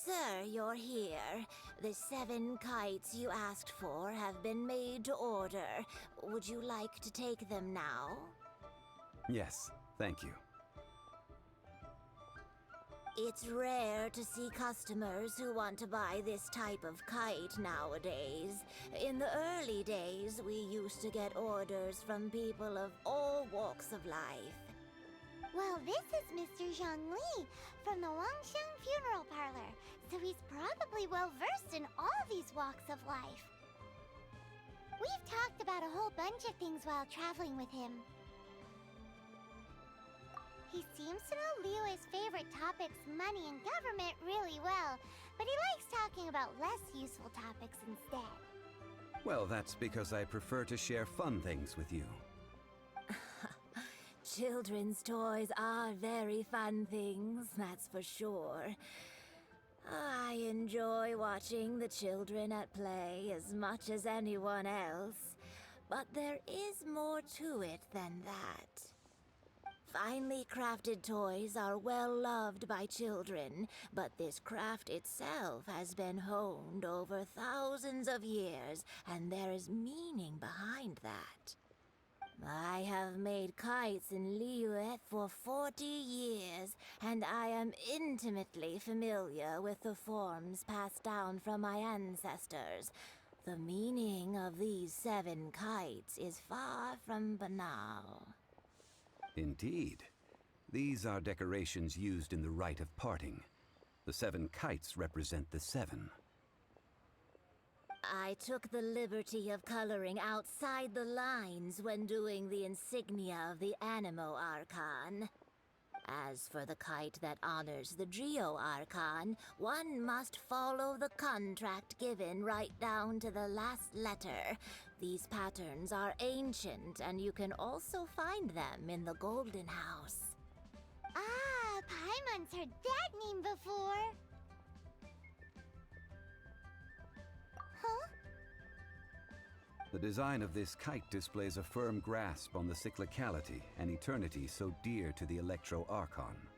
Sir, you're here. The 7 kites you asked for have been made to order. Would you like to take them now? Yes, thank you. It's rare to see customers who want to buy this type of kite nowadays. In the early days, we used to get orders from people of all walks of life. Well, this is Mr. Zhang Li from the Wangxiang Funeral Parlor, so he's probably well-versed in all these walks of life. We've talked about a whole bunch of things while traveling with him. He seems to know Liyue's favorite topics, money and government, really well, but he likes talking about less useful topics instead. Well, that's because I prefer to share fun things with you. Children's toys are very fun things, that's for sure. I enjoy watching the children at play as much as anyone else, but there is more to it than that. Finely crafted toys are well loved by children, but this craft itself has been honed over thousands of years, and there is meaning behind that. I have made kites in Liyue for 40 years, and I am intimately familiar with the forms passed down from my ancestors. The meaning of these 7 kites is far from banal. Indeed. These are decorations used in the rite of parting. The 7 kites represent the 7. I took the liberty of coloring outside the lines when doing the insignia of the Animo Archon. As for the kite that honors the Geo Archon, one must follow the contract given right down to the last letter. These patterns are ancient, and you can also find them in the Golden House. Ah, Paimon's heard that name before. Huh? The design of this kite displays a firm grasp on the cyclicality and eternity so dear to the Electro Archon.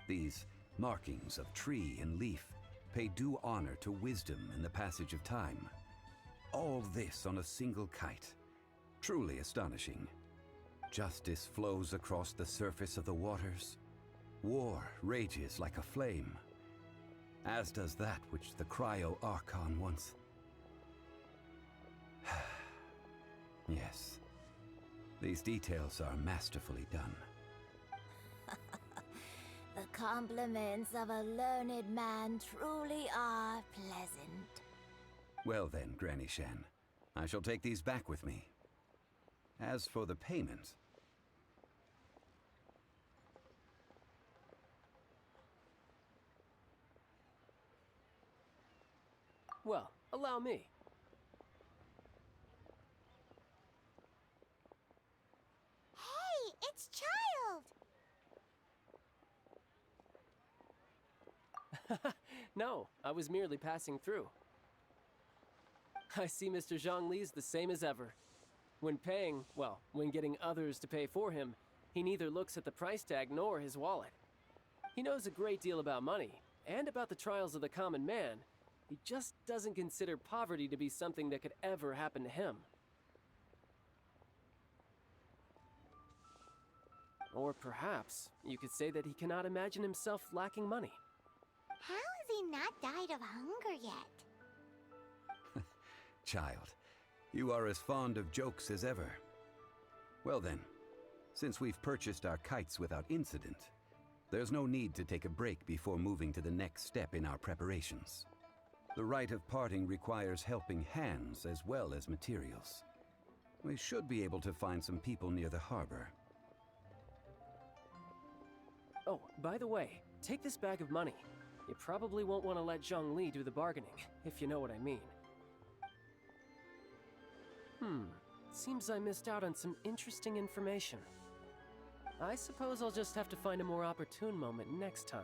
These markings of tree and leaf pay due honor to wisdom and the passage of time. All this on a single kite. Truly astonishing. Justice flows across the surface of the waters. War rages like a flame. As does that which the Cryo Archon once... Yes, These details are masterfully done. The compliments of a learned man truly are pleasant. Well then, Granny Shan, I shall take these back with me. As for the payment... Well, allow me. Hey, it's Child! No, I was merely passing through. I see Mr. Zhang Li's the same as ever. When paying, well, when getting others to pay for him, he neither looks at the price tag nor his wallet. He knows a great deal about money, and about the trials of the common man. He just doesn't consider poverty to be something that could ever happen to him. Or perhaps you could say that he cannot imagine himself lacking money. How has he not died of hunger yet? Child, you are as fond of jokes as ever. Well then, since we've purchased our kites without incident, there's no need to take a break before moving to the next step in our preparations. The rite of parting requires helping hands as well as materials. We should be able to find some people near the harbor. Oh, by the way, take this bag of money. You probably won't want to let Zhang Li do the bargaining, if you know what I mean. Seems I missed out on some interesting information. I suppose I'll just have to find a more opportune moment next time.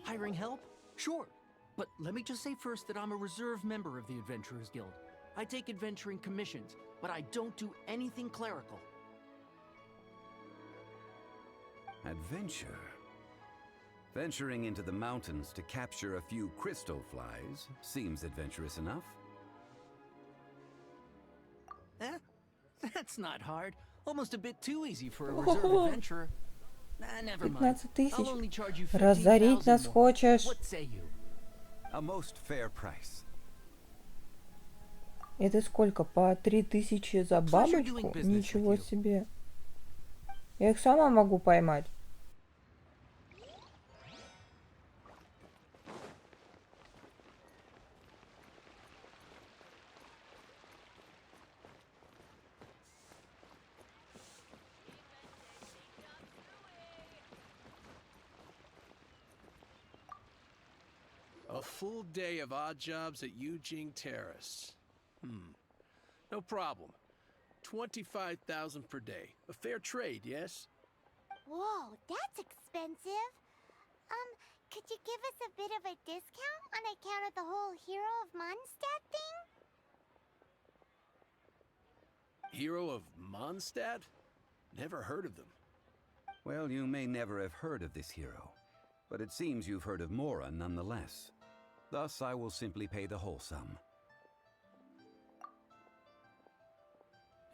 Hiring help? Sure. But let me just say first that I'm a reserve member of the Adventurers Guild. I take adventuring commissions, but I don't do anything clerical. Adventure? Venturing into the mountains to capture a few crystal flies seems adventurous enough. That's not hard. Almost a bit too easy for a reserve adventurer. Never mind. 15 тысяч. I'll only charge you Разорить 15,000 нас more. хочешь? What say you? A most fair price. Это сколько? По 3000 за Pleasure doing бабочку? business Ничего with you. себе. Я их сама могу поймать. A full day of odd jobs at Yujing Terrace. No problem. 25,000 per day. A fair trade, yes? Whoa, that's expensive. Could you give us a bit of a discount on account of the whole Hero of Mondstadt thing? Hero of Mondstadt? Never heard of them. Well, you may never have heard of this hero, but it seems you've heard of Mora nonetheless. Thus, I will simply pay the whole sum.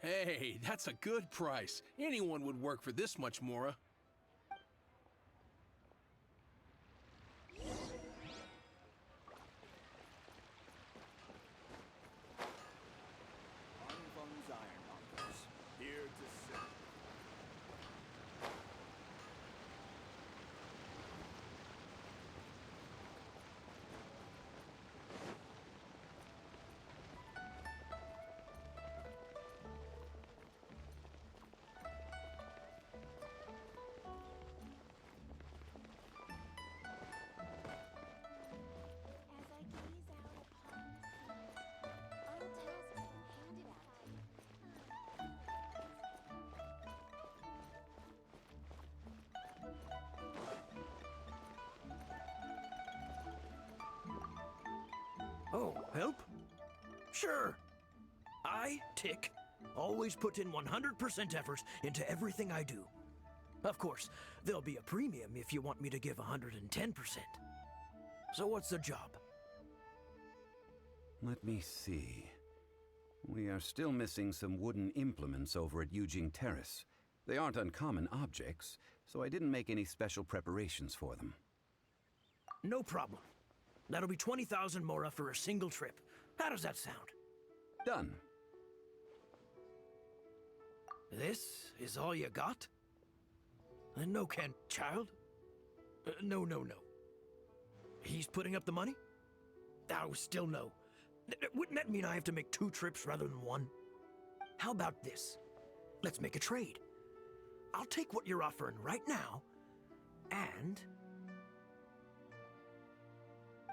Hey, that's a good price. Anyone would work for this much, Mora. Anfang's Ironmongers, here to serve. As I gaze out upon the sea, all tasks have been handed out. Oh, help? Sure. I, Tick, always put in 100% effort into everything I do. Of course, there'll be a premium if you want me to give 110%. So what's the job? Let me see. We are still missing some wooden implements over at Yujing Terrace. They aren't uncommon objects, so I didn't make any special preparations for them. No problem. That'll be 20,000 mora for a single trip. How does that sound? Done. This is all you got? No, Ken, child. No. He's putting up the money? Oh, still no. Wouldn't that mean I have to make 2 trips rather than 1? How about this? Let's make a trade. I'll take what you're offering right now, and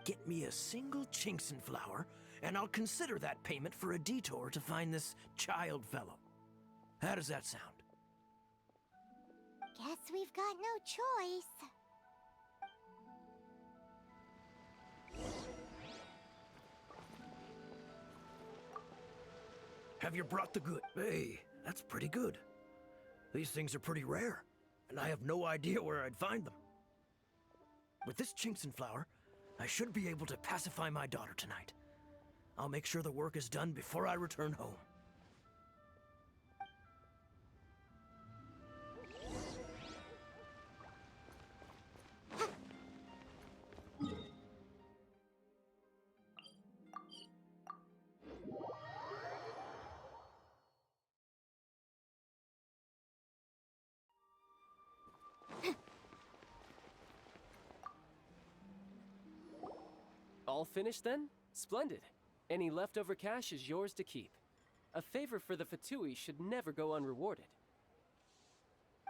get me a single Chinxin flower, and I'll consider that payment for a detour to find this child fellow. How does that sound? Guess we've got no choice. Have you brought the good? Hey, that's pretty good. These things are pretty rare, and I have no idea where I'd find them. With this Chinxin flower, I should be able to pacify my daughter tonight. I'll make sure the work is done before I return home. All finished then? Splendid. Any leftover cash is yours to keep. A favor for the Fatui should never go unrewarded.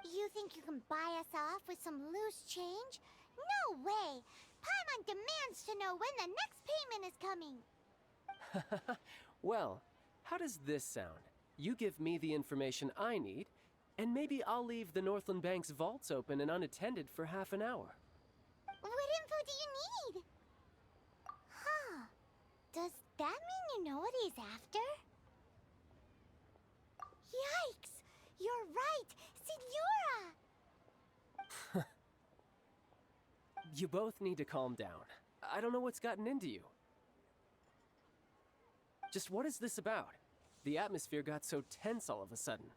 You think you can buy us off with some loose change? No way! Paimon demands to know when the next payment is coming! Well, how does this sound? You give me the information I need, and maybe I'll leave the Northland Bank's vaults open and unattended for half an hour. What info do you need? Huh. Does that mean you know what he's after? Yikes! You're right! Signora! You both need to calm down. I don't know what's gotten into you. Just what is this about? The atmosphere got so tense all of a sudden.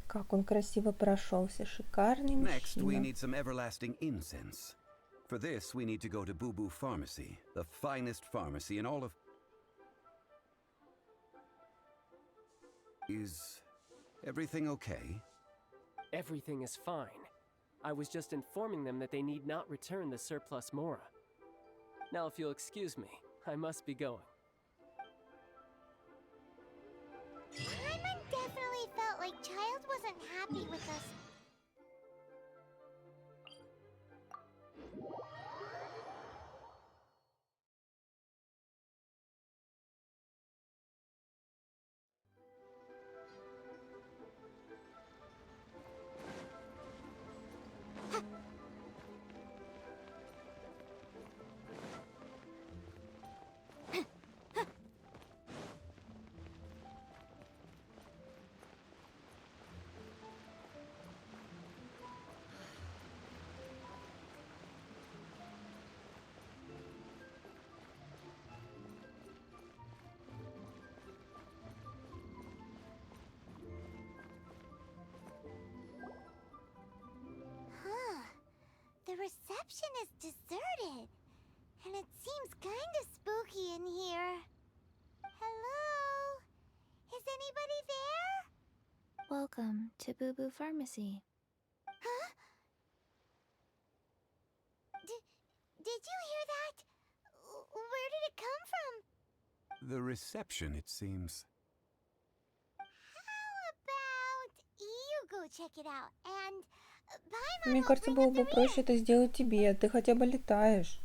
Как он красиво прошелся, шикарный Next, we мужчина. need some everlasting incense. For this, we need to go to Boo Boo Pharmacy, the finest pharmacy in all of... Is everything okay? Everything is fine. I was just informing them that they need not return the surplus mora. Now, if you'll excuse me, I must be going. Paimon definitely felt like Child wasn't happy with us. The reception is deserted, and it seems kinda spooky in here. Hello? Is anybody there? Welcome to Boo Boo Pharmacy. Huh? Did you hear that? Where did it come from? The reception, it seems. How about you go check it out, and Мне кажется, было бы проще это сделать тебе. Ты хотя бы летаешь.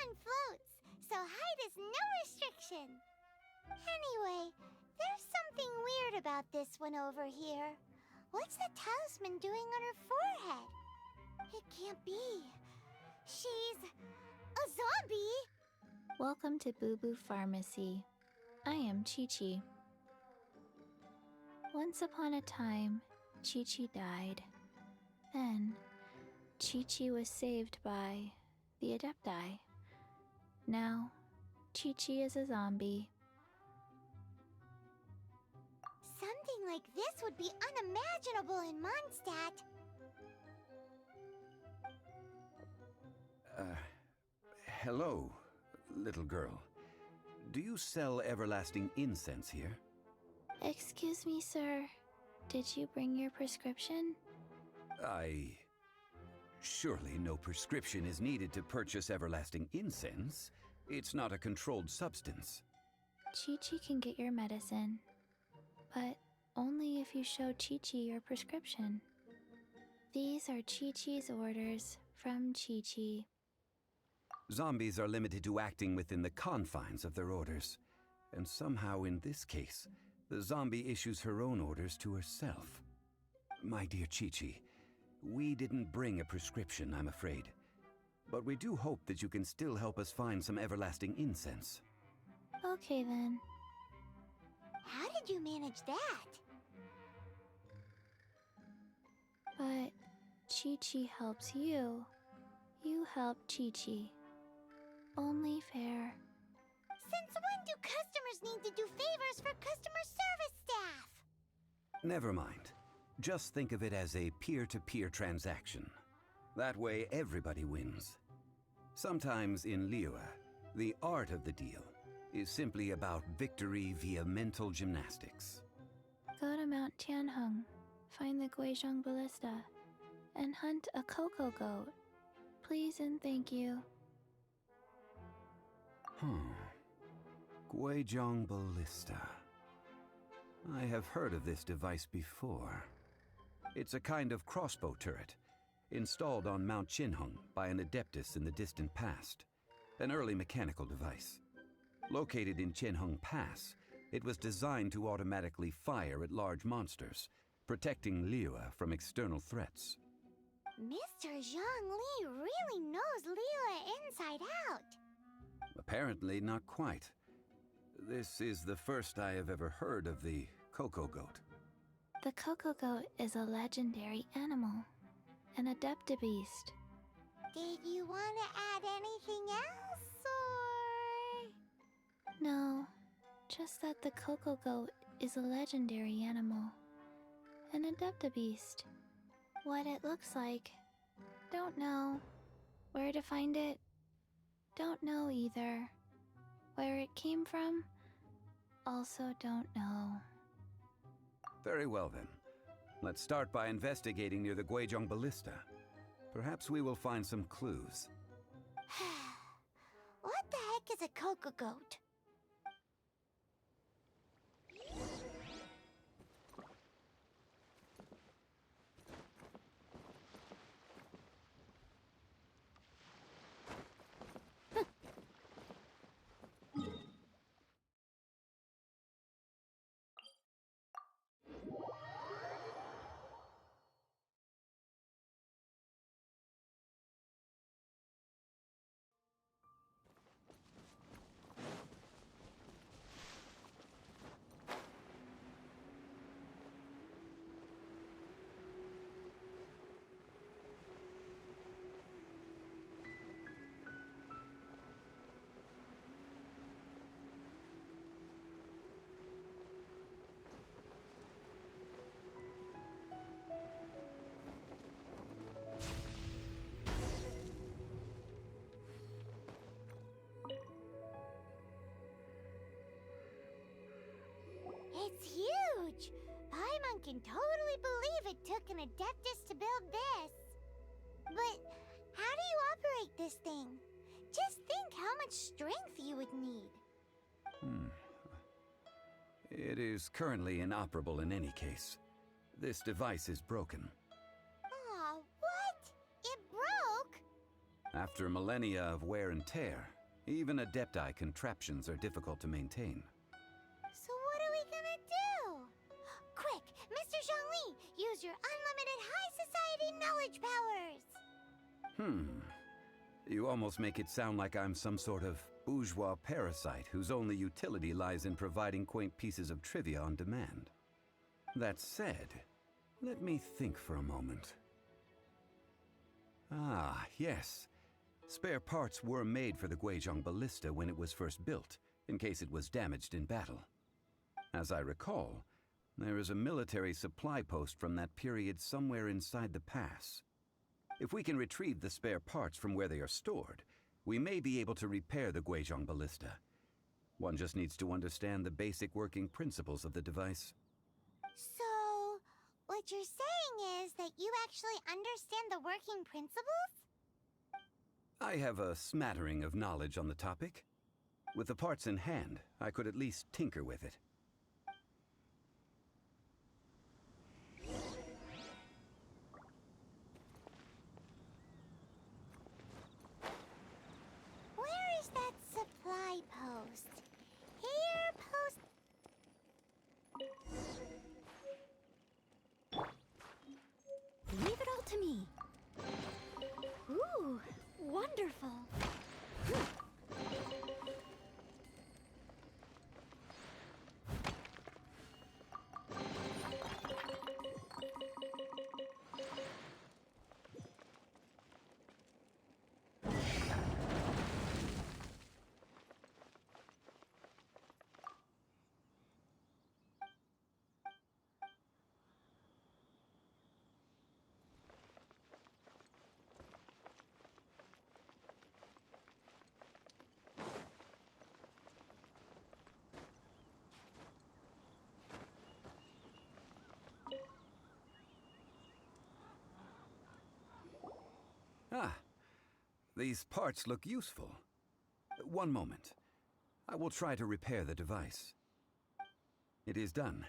on floats, so height is no restriction. Anyway, there's something weird about this one over here. What's the talisman doing on her forehead? It can't be. She's a zombie! Welcome to Boo Boo Pharmacy. I am Chi-Chi. Once upon a time, Chi-Chi died. Then, Chi-Chi was saved by the Adepti. Now, Chi-Chi is a zombie. Something like this would be unimaginable in Mondstadt. Hello, little girl. Do you sell everlasting incense here? Excuse me, sir. Did you bring your prescription? Surely no prescription is needed to purchase everlasting incense. It's not a controlled substance. Chi-Chi can get your medicine, but only if you show Chi-Chi your prescription. These are Chi-Chi's orders from Chi-Chi. Zombies are limited to acting within the confines of their orders. And somehow in this case, the zombie issues her own orders to herself. My dear Chi-Chi, we didn't bring a prescription, I'm afraid. But we do hope that you can still help us find some everlasting incense. Okay then. How did you manage that? But Chi-Chi helps you. You help Chi-Chi. Only fair. Since when do customers need to do favors for customer service staff? Never mind. Just think of it as a peer-to-peer transaction. That way everybody wins. Sometimes in Liyue, the art of the deal is simply about victory via mental gymnastics. Go to Mount Tianheng, find the Guizhong Ballista, and hunt a cocoa goat. Please and thank you. Guizhong Ballista. I have heard of this device before. It's a kind of crossbow turret, installed on Mount Qinheng by an adeptus in the distant past. An early mechanical device. Located in Qianheng Pass, it was designed to automatically fire at large monsters, protecting Liyue from external threats. Mr. Zhang Li really knows Liyue inside out. Apparently not quite. This is the first I have ever heard of the cocoa goat. The cocoa goat is a legendary animal, an adeptabeast. Did you want to add anything else, or...? No, just that the cocoa goat is a legendary animal, an adeptabeast. What it looks like, don't know. Where to find it, don't know either. Where it came from, also don't know. Very well then. Let's start by investigating near the Guizhong Ballista. Perhaps we will find some clues. What the heck is a cocoa goat? It's huge! Paimon can totally believe it took an Adeptus to build this. But how do you operate this thing? Just think how much strength you would need. It is currently inoperable in any case. This device is broken. Aw, what? It broke? After millennia of wear and tear, Even Adepti contraptions are difficult to maintain. So what are we gonna do? Quick, Mr. Zhang Li, use your unlimited high society knowledge powers! You almost make it sound like I'm some sort of bourgeois parasite whose only utility lies in providing quaint pieces of trivia on demand. That said, let me think for a moment. Ah, yes. Spare parts were made for the Guizhong Ballista when it was first built, in case it was damaged in battle. As I recall, there is a military supply post from that period somewhere inside the pass. If we can retrieve the spare parts from where they are stored, we may be able to repair the Guizhong Ballista. One just needs to understand the basic working principles of the device. So, what you're saying is that you actually understand the working principles? I have a smattering of knowledge on the topic. With the parts in hand, I could at least tinker with it. Where is that supply post? Here, post... Leave it all to me. Ooh, wonderful. Ah, these parts look useful. One moment. I will try to repair the device. It is done.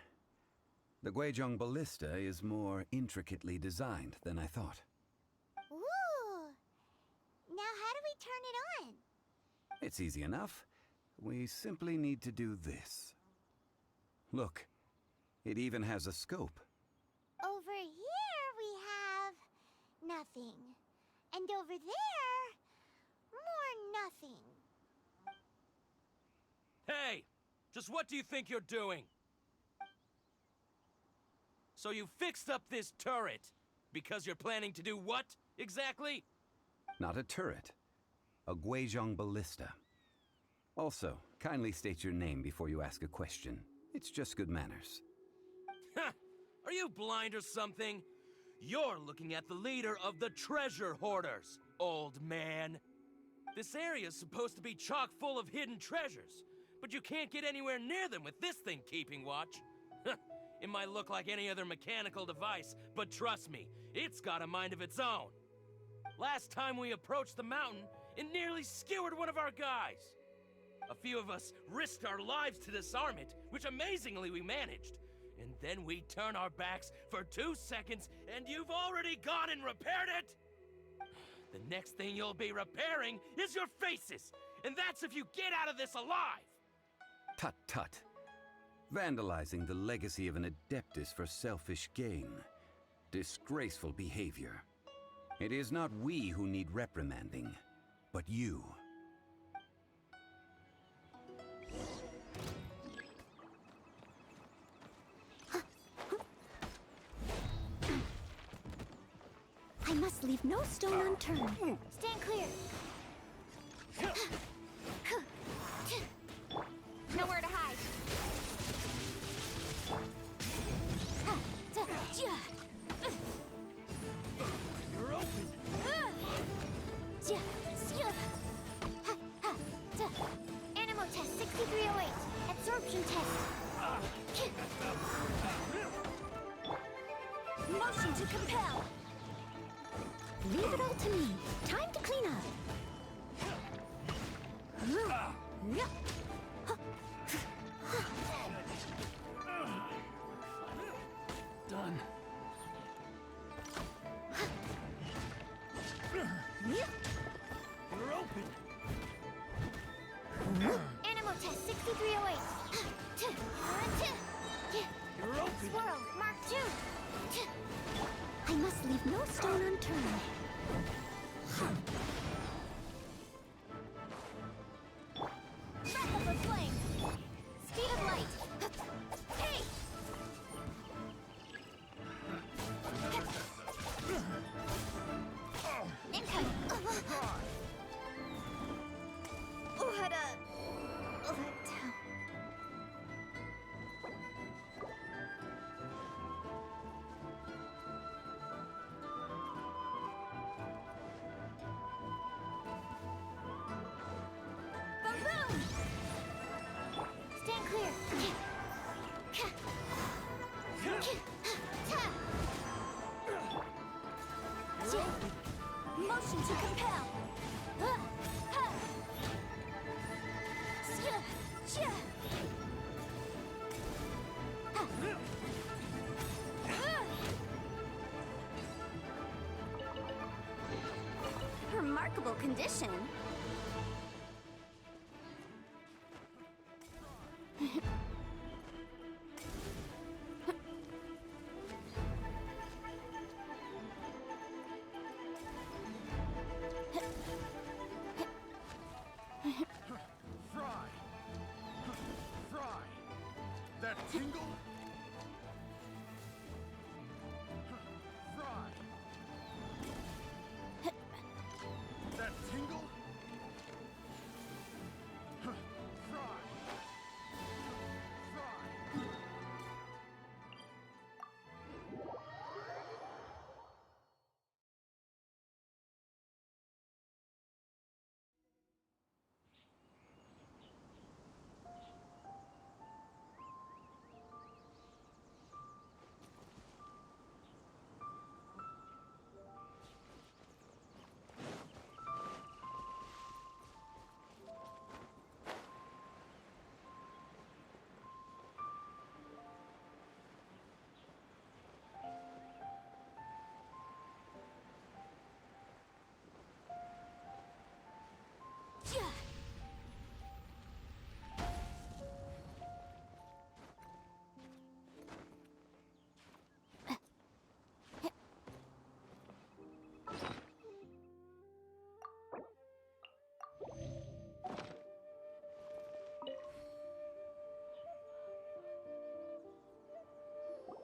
The Guizhong Ballista is more intricately designed than I thought. Ooh! Now how do we turn it on? It's easy enough. We simply need to do this. Look, it even has a scope. Over here we have... nothing. And over there... more nothing. Hey! Just what do you think you're doing? So you fixed up this turret because you're planning to do what, exactly? Not a turret. A Guizhong Ballista. Also, kindly state your name before you ask a question. It's just good manners. Ha! Are you blind or something? You're looking at the leader of the treasure hoarders, old man. This area's supposed to be chock full of hidden treasures, but you can't get anywhere near them with this thing keeping watch. It might look like any other mechanical device, but trust me, it's got a mind of its own. Last time we approached the mountain, it nearly skewered one of our guys. A few of us risked our lives to disarm it, which amazingly we managed. And then we turn our backs for 2 seconds, and you've already gone and repaired it? The next thing you'll be repairing is your faces, and that's if you get out of this alive! Tut tut. Vandalizing the legacy of an Adeptus for selfish gain. Disgraceful behavior. It is not we who need reprimanding, but you. I must leave no stone unturned. Stand clear. Nowhere to hide. You're open. Animal test 6308. Absorption test. Motion to compel. Leave it all to me. Time to clean up. Done. You're open. leave no stone unturned. Breath of the flame! Speed of light! Hey! Incoming! Boom! Stand clear! Motion to compel! Remarkable condition. Fry! Fry! That tingle? Fry! That tingle? Fry! Fry!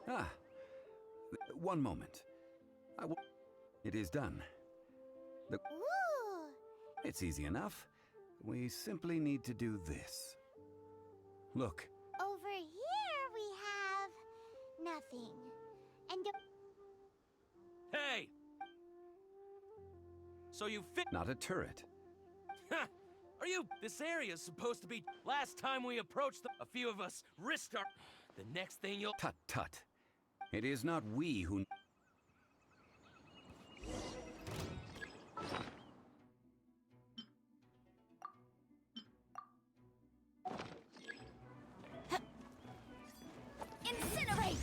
Ah, one moment. It is done. Ooh! It's easy enough. We simply need to do this. Look. Over here we have nothing. And Hey! So you fit. Not a turret. Are you? This area's supposed to be. Last time we approached them, a few of us risked our. The next thing you'll. Tut tut. It is not we who. incinerate!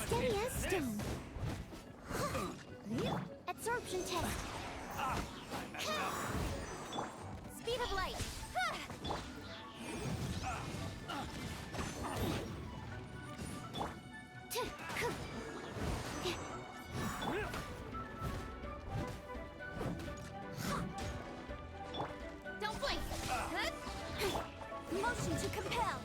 Steady as stone. Absorption test. Speed of light. Don't blink. Motion to compel.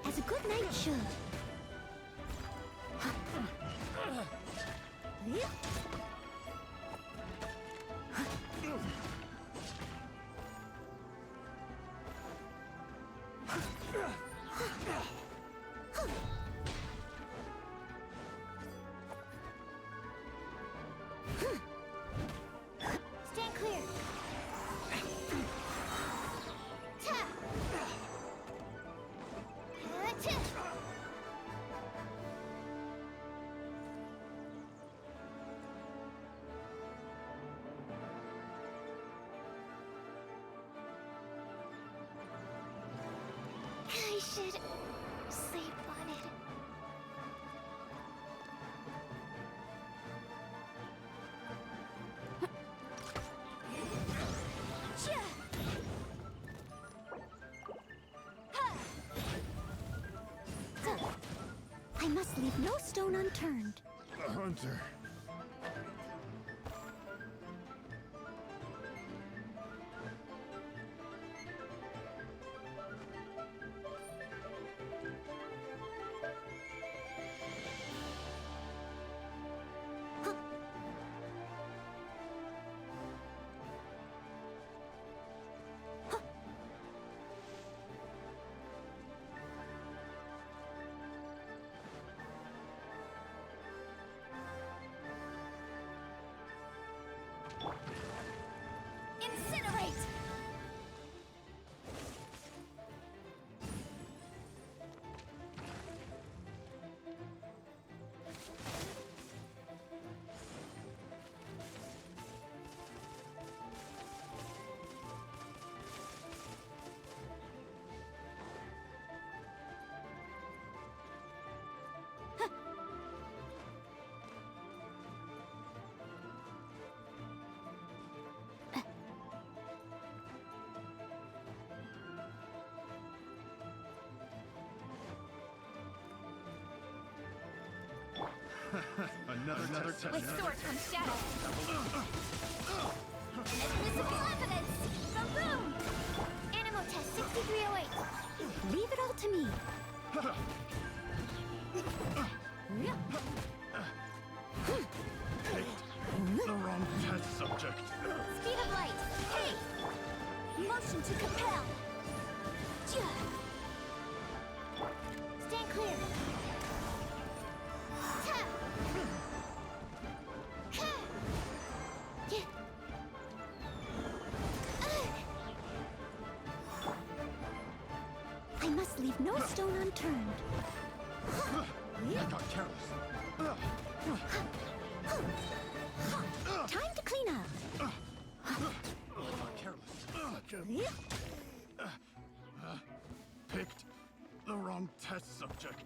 As a good knight should. Stand clear. I should sleep on it. must leave no stone unturned. Hunter. Incinerate! Another test. With sword from shadow. Invisible evidence! Boom! Animal test 6308. Leave it all to me. The wrong test subject. Speed of light. Hey! Motion to compel. Stand clear. I must leave no stone unturned. I got careless. Time to clean up. I got careless. Picked the wrong test subject.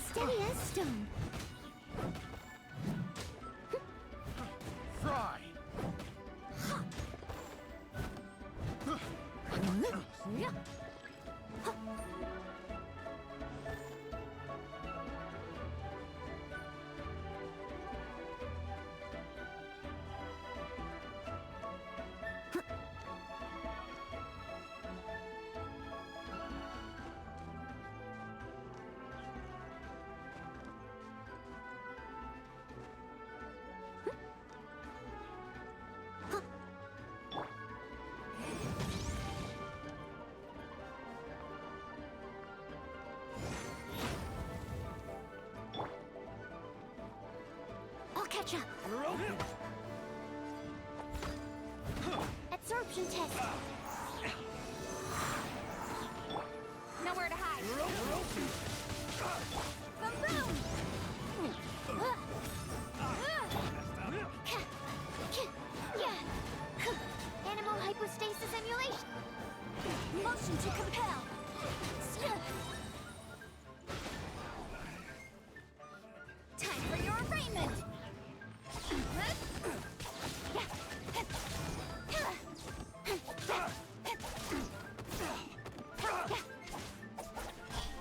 Steady as stone. Fry. I'll catch up. Absorption test. Nowhere to hide. Boom! Animal hypostasis emulation. Motion to compel. Time for your arraignment.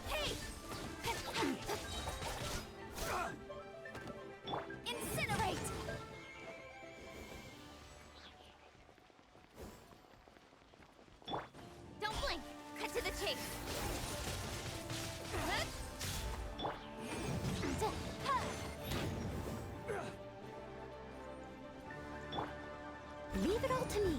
Hey! Incinerate! Don't blink! Cut to the chase! Leave it all to me.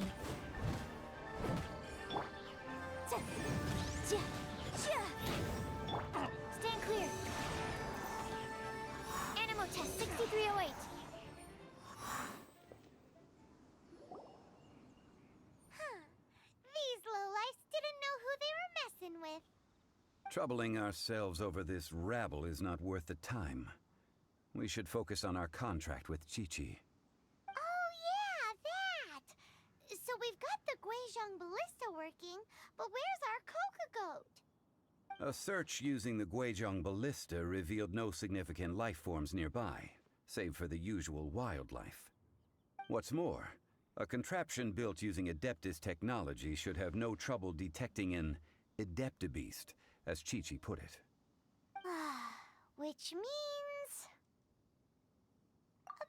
Stand clear. Animal test 6308. These lowlifes didn't know who they were messing with. Troubling ourselves over this rabble is not worth the time. We should focus on our contract with Chi-Chi. Oh yeah, that! So we've got the Guizhong ballista working, but where's our Coca goat? A search using the Guizhong ballista revealed no significant life forms nearby, save for the usual wildlife. What's more, a contraption built using Adeptus technology should have no trouble detecting an Adeptabeast, as Chi-Chi put it. Which means...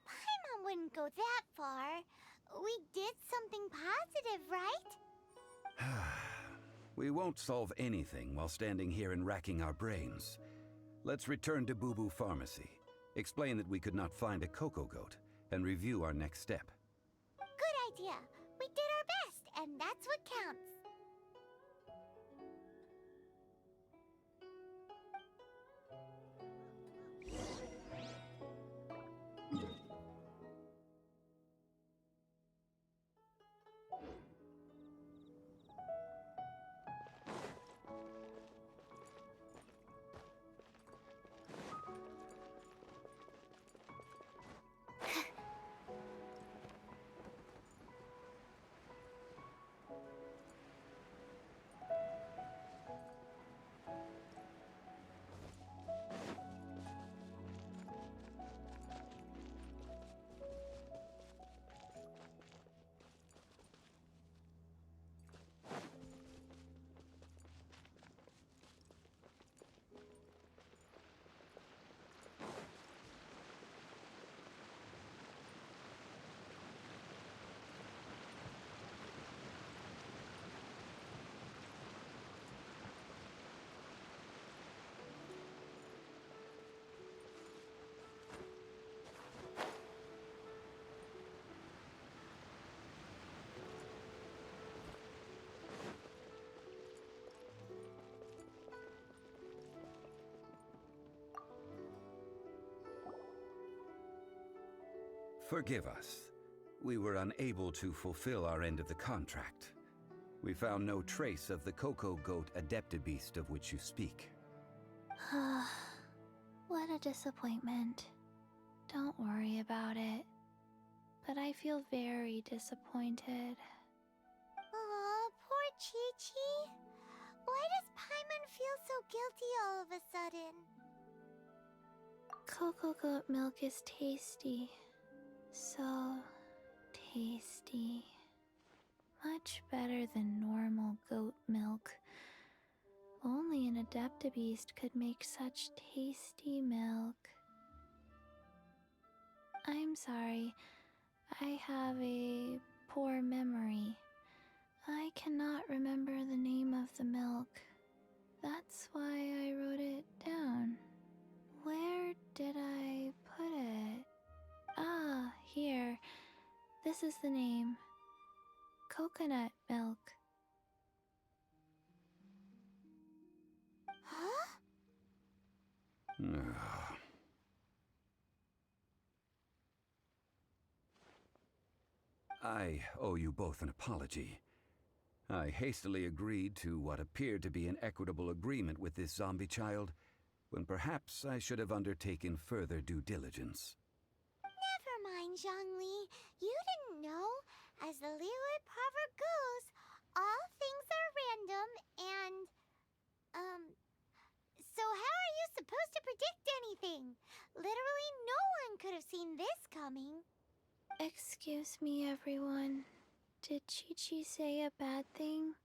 Paimon wouldn't go that far. We did something positive, right? We won't solve anything while standing here and racking our brains. Let's return to Boo Boo Pharmacy, explain that we could not find a Coco Goat, and review our next step. Good idea. We did our best, and that's what counts. Forgive us. We were unable to fulfill our end of the contract. We found no trace of the Coco Goat Adeptabeast of which you speak. What a disappointment. Don't worry about it. But I feel very disappointed. Aw, poor Chi-Chi. Why does Paimon feel so guilty all of a sudden? Coco Goat milk is tasty. So tasty. Much better than normal goat milk. Only an Adeptabeast could make such tasty milk. I'm sorry. I have a poor memory. I cannot remember the name of the milk. That's why I wrote it down. Where did I put it? Ah, here. This is the name. Coconut milk. Huh? I owe you both an apology. I hastily agreed to what appeared to be an equitable agreement with this zombie child, when perhaps I should have undertaken further due diligence. Never mind, Zhang Li. You didn't know. As the Liyue proverb goes, all things are random and... So how are you supposed to predict anything? Literally no one could have seen this coming. Excuse me, everyone. Did Chi-Chi say a bad thing?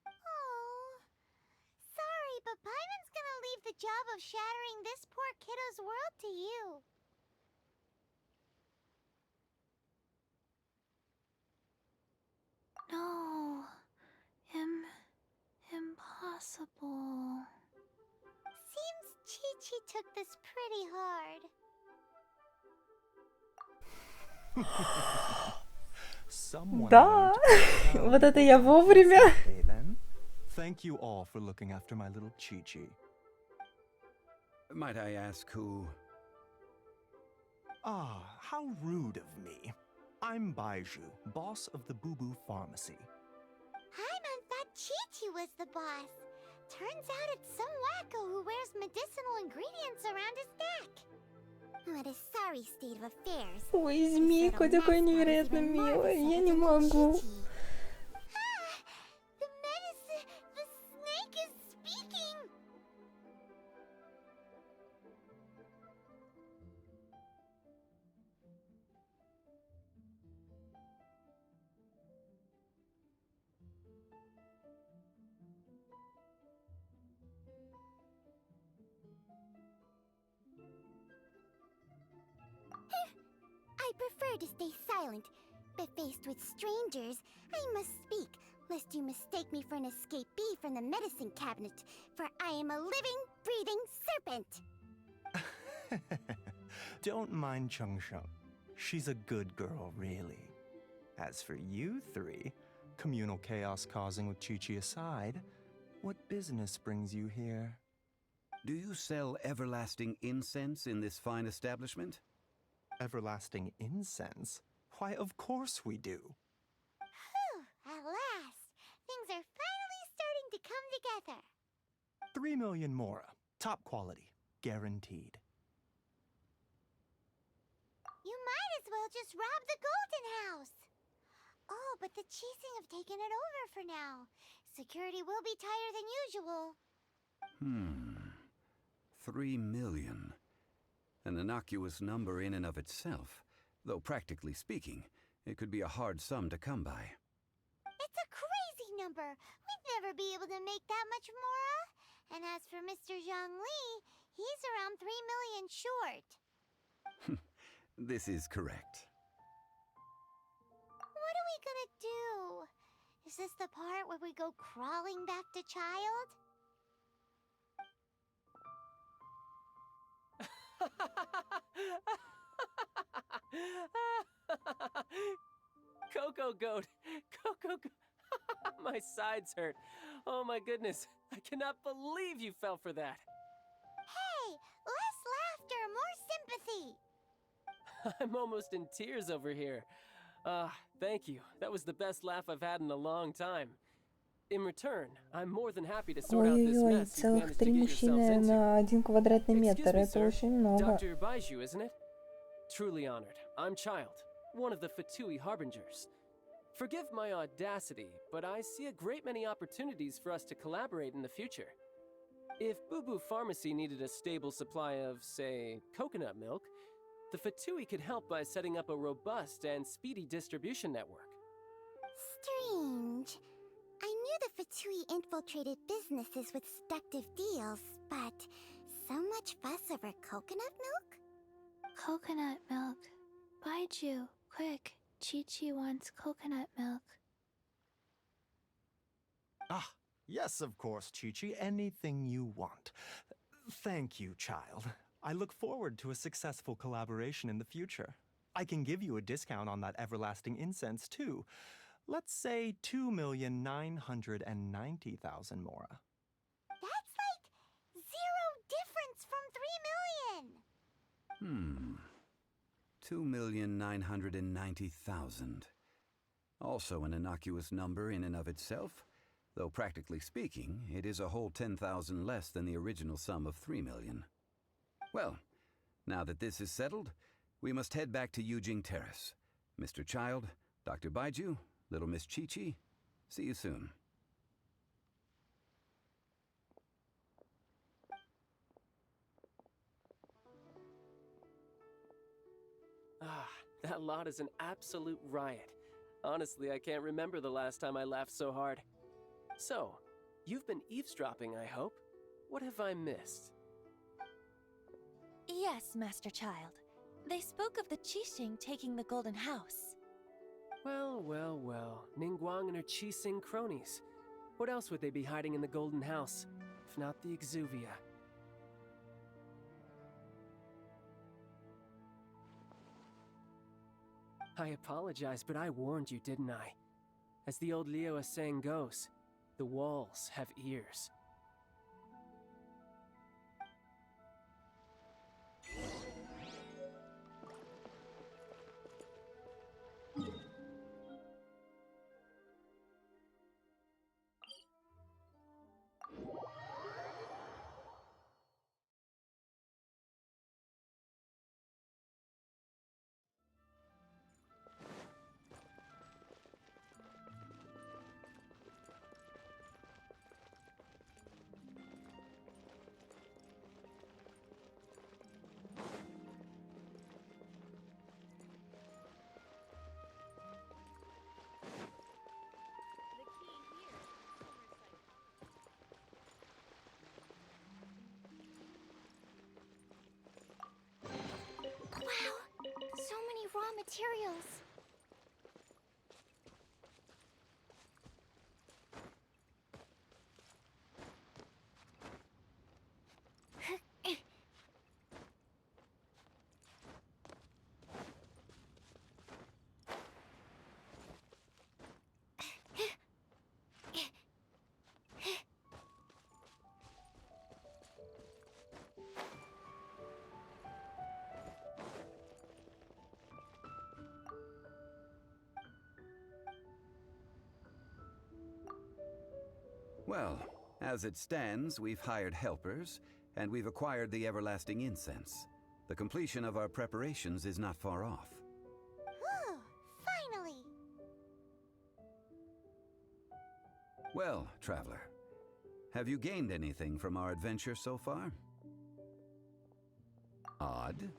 Oh, sorry, but Paimon's gonna leave the job of shattering this poor kiddo's world to you. No. Impossible. Seems Chi-Chi took this pretty hard. Да, вот это я вовремя. Thank you all for looking after my little Chi-Chi. Might I ask who? Ah, how rude of me. I'm Baiju, boss of the Boo Boo Pharmacy. Paimon thought Chi-Chi was the boss. Turns out it's some wacko who wears medicinal ingredients around his neck. What a sorry state of affairs. Ой, змейка такая невероятно милая, я не могу. The medicine, the prefer to stay silent, but faced with strangers, I must speak, lest you mistake me for an escapee from the medicine cabinet, for I am a living, breathing serpent! Don't mind Chung Sheng. She's a good girl, really. As for you three, communal chaos causing with Chi-Chi aside, what business brings you here? Do you sell everlasting incense in this fine establishment? Everlasting incense? Why, of course we do. Whew, at last! Things are finally starting to come together. 3 million mora. Top quality. Guaranteed. You might as well just rob the Golden House! Oh, but the Chising have taken it over for now. Security will be tighter than usual. 3 million. An innocuous number in and of itself, though practically speaking, it could be a hard sum to come by. It's a crazy number. We'd never be able to make that much mora. And as for Mr. Zhang Li, he's around 3 million short. This is correct. What are we gonna do? Is this the part where we go crawling back to Child? Coco Goat! Coco Goat! My sides hurt. Oh my goodness. I cannot believe you fell for that. Hey, less laughter, more sympathy. I'm almost in tears over here. Thank you. That was the best laugh I've had in a long time. In return, I'm more than happy to sort out this Ой-ой-ой, mess you've целых managed to 3 get yourselves мужчины into. на 1 квадратный метр. Excuse me, Это sir. очень много. Dr. Baiju, isn't it? Truly honored. I'm Child, one of the Fatui Harbingers. Forgive my audacity, but I see a great many opportunities for us to collaborate in the future. If Boo Boo Pharmacy needed a stable supply of, say, coconut milk, the Fatui could help by setting up a robust and speedy distribution network. Strange. I knew the Fatui infiltrated businesses with seductive deals, but so much fuss over coconut milk? Coconut milk. Baiju, quick. Chi-Chi wants coconut milk. Ah, yes, of course, Chi-Chi. Anything you want. Thank you, child. I look forward to a successful collaboration in the future. I can give you a discount on that everlasting incense, too. Let's say 2,990,000 mora. That's like 0 difference from 3 million! 2,990,000. Also an innocuous number in and of itself, though practically speaking, it is a whole 10,000 less than the original sum of 3 million. Well, now that this is settled, we must head back to Yujing Terrace. Mr. Child, Dr. Baiju, little Miss Chi-Chi, see you soon. That lot is an absolute riot. Honestly, I can't remember the last time I laughed so hard. So, you've been eavesdropping, I hope? What have I missed? Yes, Master Child. They spoke of the Qixing taking the Golden House. Well, well, well. Ningguang and her Qixing cronies. What else would they be hiding in the Golden House, if not the Exuvia? I apologize, but I warned you, didn't I? As the old Liu saying goes, the walls have ears. materials. Well, as it stands, we've hired helpers, and we've acquired the everlasting incense. The completion of our preparations is not far off. Whew, finally! Well, traveler, have you gained anything from our adventure so far? Odd.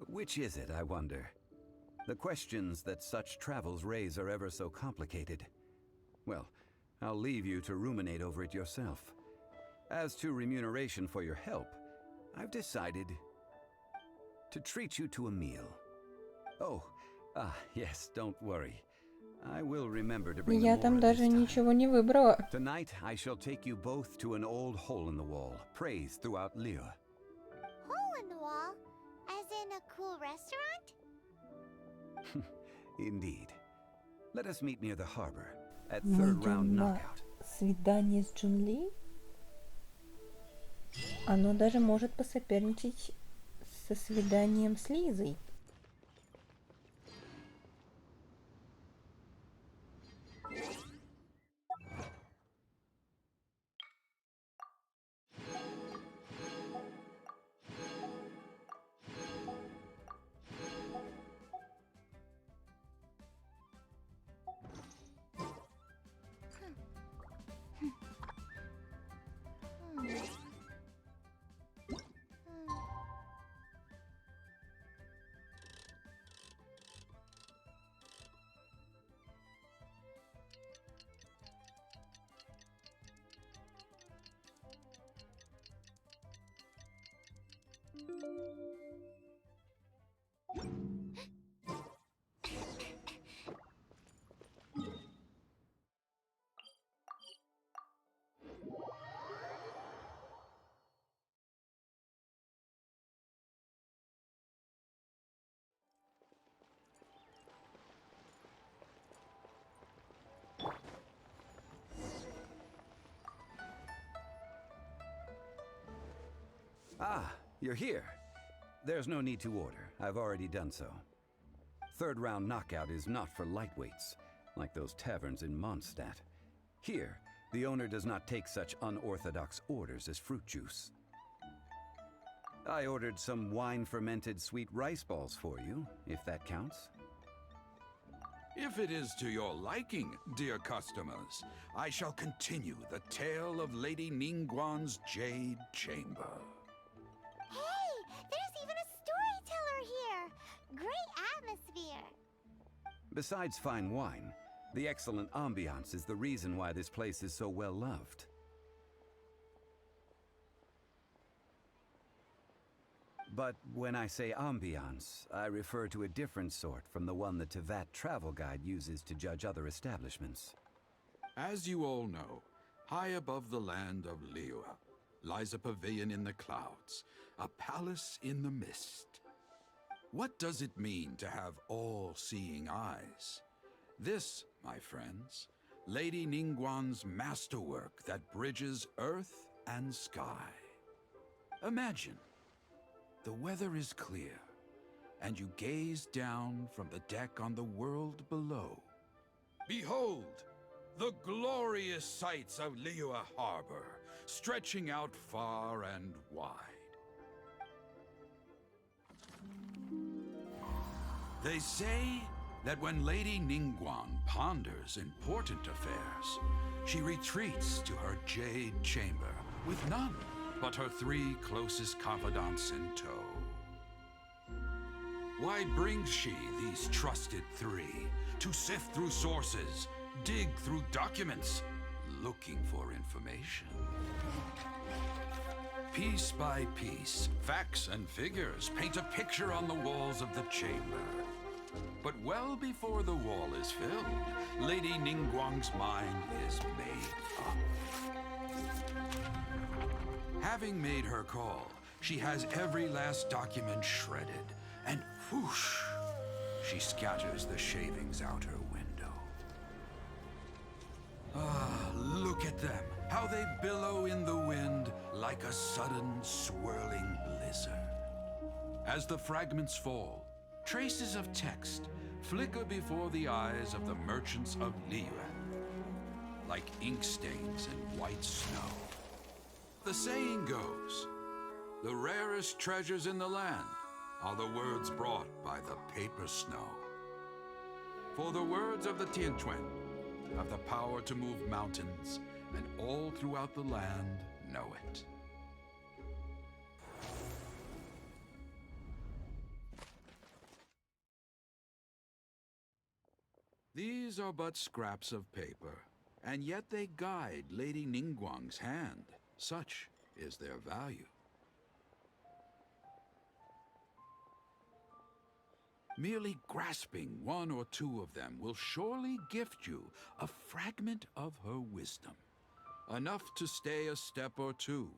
Which is it, I wonder? The questions that such travels raise are ever so complicated. Well, I'll leave you to ruminate over it yourself. As to remuneration for your help, I've decided to treat you to a meal. Oh, yes, don't worry. I will remember to bring Я the там more даже this time. ничего не выбрала. Tonight, I shall take you both to an old hole in the wall, praised throughout Liyue. Hole in the wall? As in a cool restaurant? Indeed. Let us meet near the harbor at Мы third round идем на knockout. свидание с Чжун Ли. Оно даже может посоперничать со свиданием с Лизой. Ah, you're here. There's no need to order. I've already done so. Third round knockout is not for lightweights, like those taverns in Mondstadt. Here, the owner does not take such unorthodox orders as fruit juice. I ordered some wine-fermented sweet rice balls for you, if that counts. If it is to your liking, dear customers, I shall continue the tale of Lady Ningguang's Jade Chamber. Hey, there's even a storyteller here! Great atmosphere! Besides fine wine, the excellent ambiance is the reason why this place is so well loved. But when I say ambiance, I refer to a different sort from the one the Tevat travel guide uses to judge other establishments. As you all know, high above the land of Liyue lies a pavilion in the clouds, a palace in the mist. What does it mean to have all-seeing eyes? This, my friends, Lady Ningguang's masterwork that bridges earth and sky. Imagine, the weather is clear, and you gaze down from the deck on the world below. Behold, the glorious sights of Liyue Harbor, stretching out far and wide. They say that when Lady Ningguang ponders important affairs, she retreats to her Jade Chamber with none but her 3 closest confidants in tow. Why brings she these trusted 3 to sift through sources, dig through documents, looking for information? Piece by piece, facts and figures paint a picture on the walls of the chamber. But well before the wall is filled, Lady Ningguang's mind is made up. Having made her call, she has every last document shredded, and whoosh, she scatters the shavings out her window. Ah, look at them, how they billow in the wind like a sudden swirling blizzard. As the fragments fall, traces of text flicker before the eyes of the merchants of Liyue, like ink stains in white snow. The saying goes, the rarest treasures in the land are the words brought by the paper snow. For the words of the Tianquan have the power to move mountains, and all throughout the land know it. These are but scraps of paper, and yet they guide Lady Ningguang's hand. Such is their value. Merely grasping one or two of them will surely gift you a fragment of her wisdom, enough to stay a step or two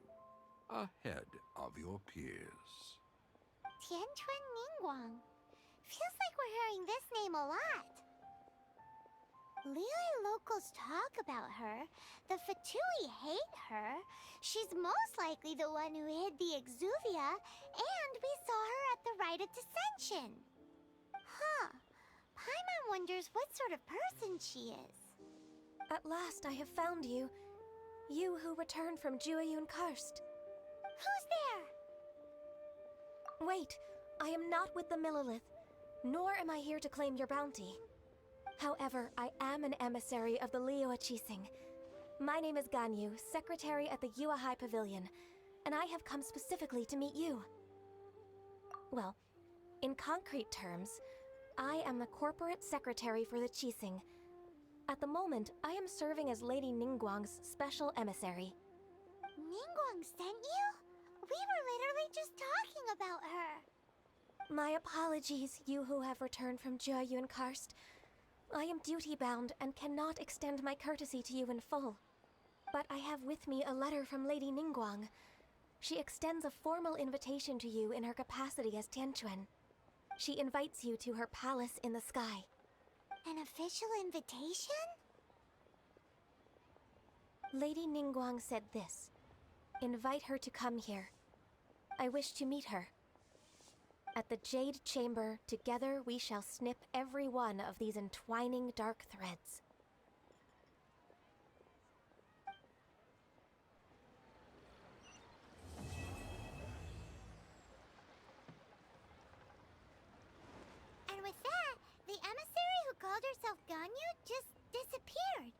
ahead of your peers. Tianquan Ningguang. Feels like we're hearing this name a lot. Liyue locals talk about her. The Fatui hate her. She's most likely the one who hid the Exuvia, and we saw her at the Rite of Descension. Huh. Paimon wonders what sort of person she is. At last I have found you. You who returned from Jueyun Karst. Who's there? Wait, I am not with the Millilith, nor am I here to claim your bounty. However, I am an emissary of the Liyue Qixing. My name is Ganyu, secretary at the Yuehai Pavilion, and I have come specifically to meet you. Well, in concrete terms, I am the corporate secretary for the Qixing. At the moment, I am serving as Lady Ningguang's special emissary. Ningguang sent you? We were literally just talking about her. My apologies, you who have returned from Jueyun Karst. I am duty-bound and cannot extend my courtesy to you in full. But I have with me a letter from Lady Ningguang. She extends a formal invitation to you in her capacity as Tianquan. She invites you to her palace in the sky. An official invitation? Lady Ningguang said this. Invite her to come here. I wish to meet her. At the Jade Chamber, together we shall snip every one of these entwining dark threads. And with that, the emissary who called herself Ganyu just disappeared.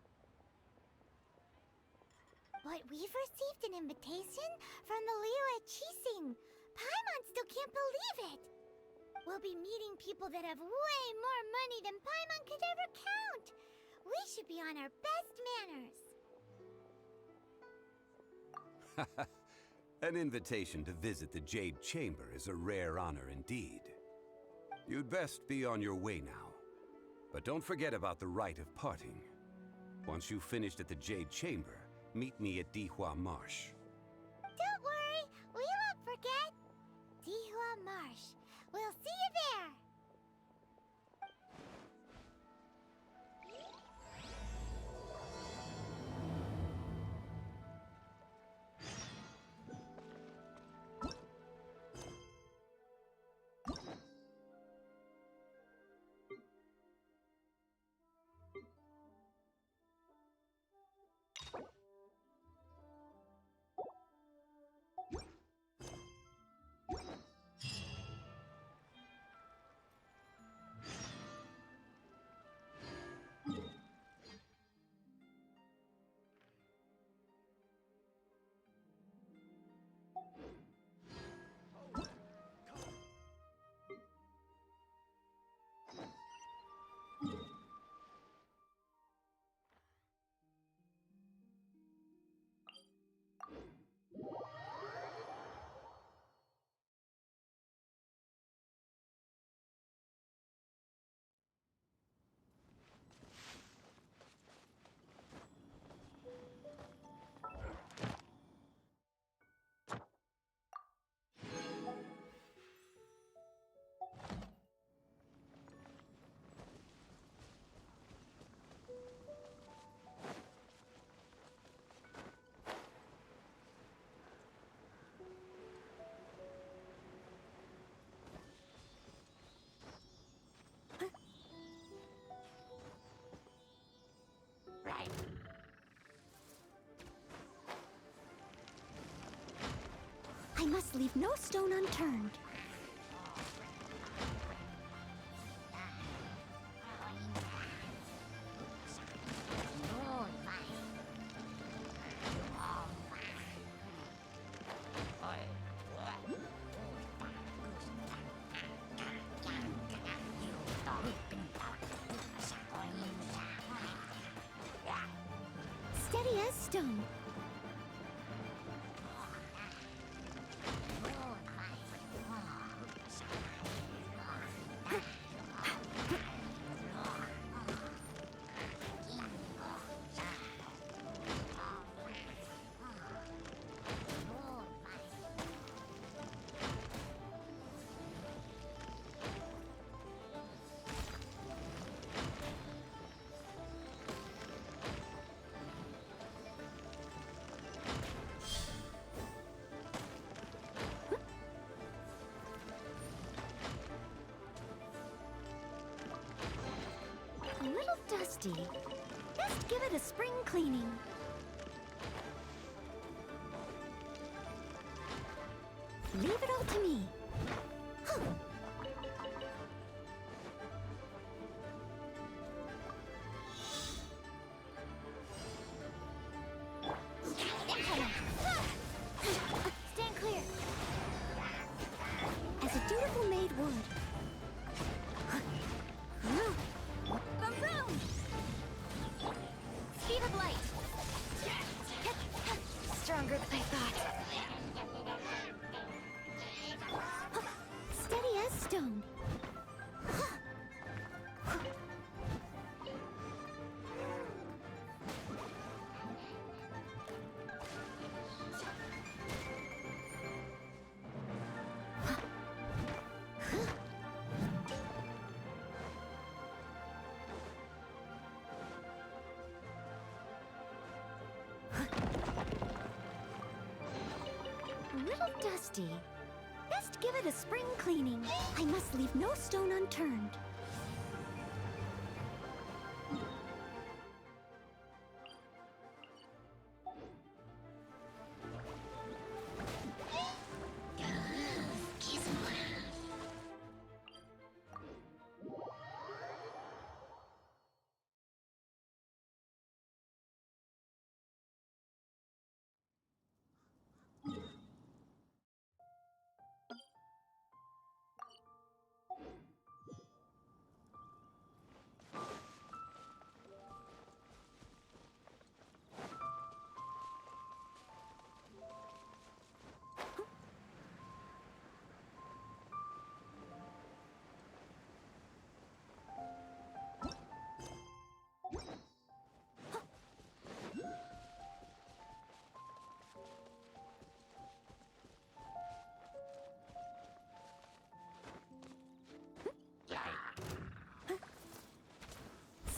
But we've received an invitation from the Liyue Qixing. Paimon still can't believe it. We'll be meeting people that have way more money than Paimon could ever count. We should be on our best manners. An invitation to visit the Jade Chamber is a rare honor indeed. You'd best be on your way now. But don't forget about the rite of parting. Once you've finished at the Jade Chamber, meet me at Dihua Marsh. Don't worry, we won't forget. Dihua Marsh. We'll see you there. must leave no stone unturned. Steady as stone. A little dusty. Best give it a spring cleaning. Leave it all to me. Huh. Stand clear. As a dutiful maid would. Vroom! Speed of light. Stronger than I thought. Steady as stone. A little dusty. Best give it a spring cleaning. I must leave no stone unturned.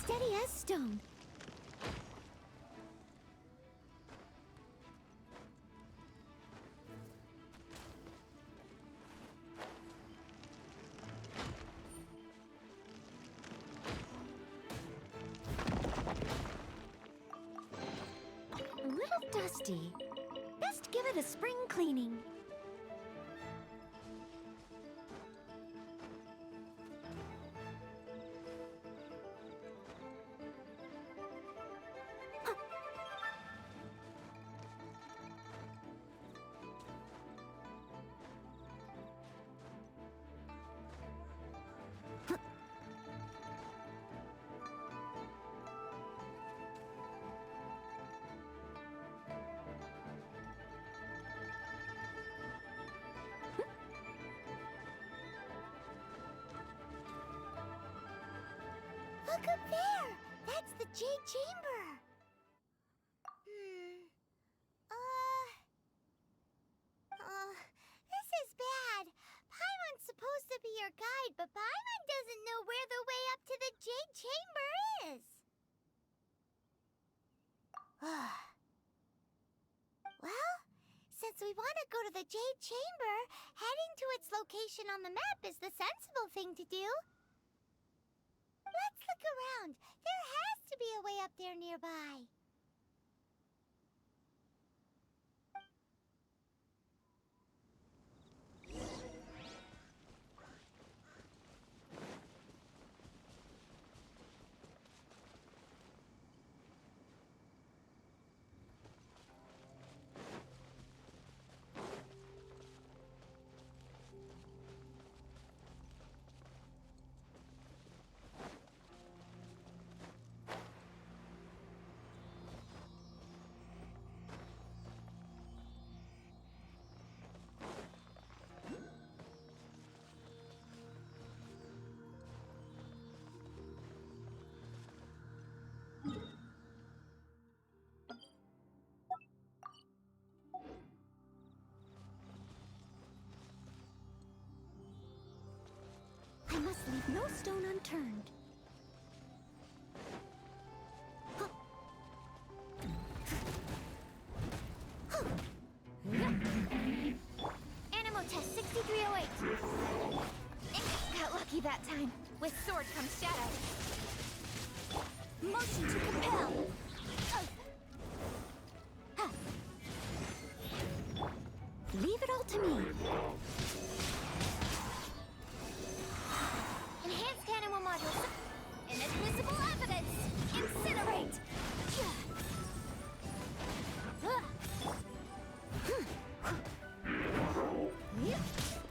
Steady as stone. A little dusty. Best give it a spring cleaning. Look up there! That's the Jade Chamber! This is bad. Paimon's supposed to be your guide, but Paimon doesn't know where the way up to the Jade Chamber is. Well, since we want to go to the Jade Chamber, heading to its location on the map is the sensible thing to do. Let's look around. There has to be a way up there nearby. must leave no stone unturned. Animal test 6308. Got lucky that time. With sword comes shadow. Motion to compel. Leave it all to me. Enhanced animal module. Inadmissible evidence. Incinerate.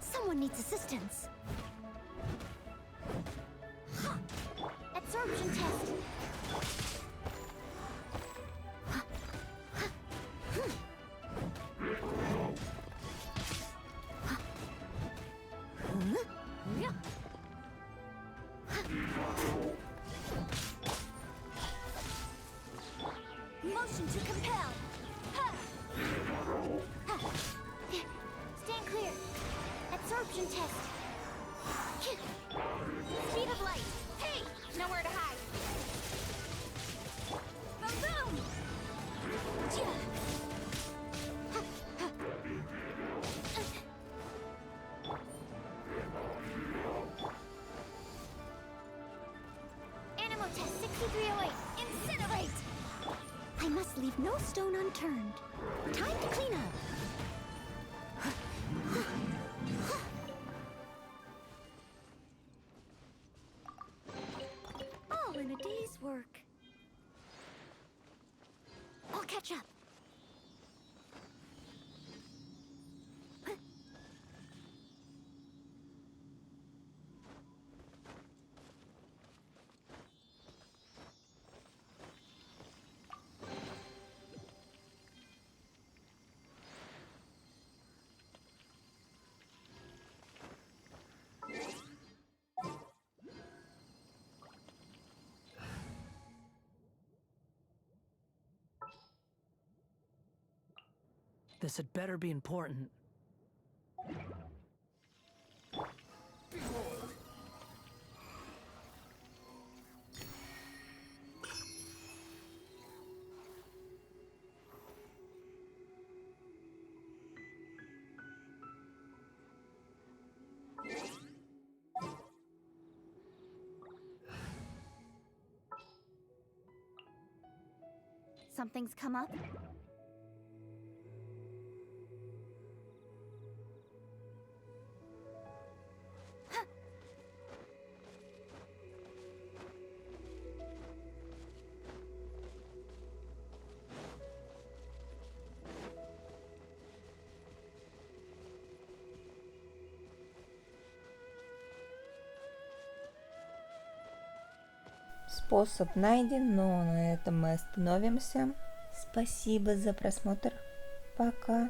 Someone needs assistance. Absorption test. Motion to compel. Stand clear. Absorption test. Speed of light. Hey! Nowhere to hide. Boom boom! Animal test 6308. Incinerate! I must leave no stone unturned. Time to clean up. All in a day's work. I'll catch up. This had better be important. Something's come up? Способ найден, но на этом мы остановимся. Спасибо за просмотр. Пока.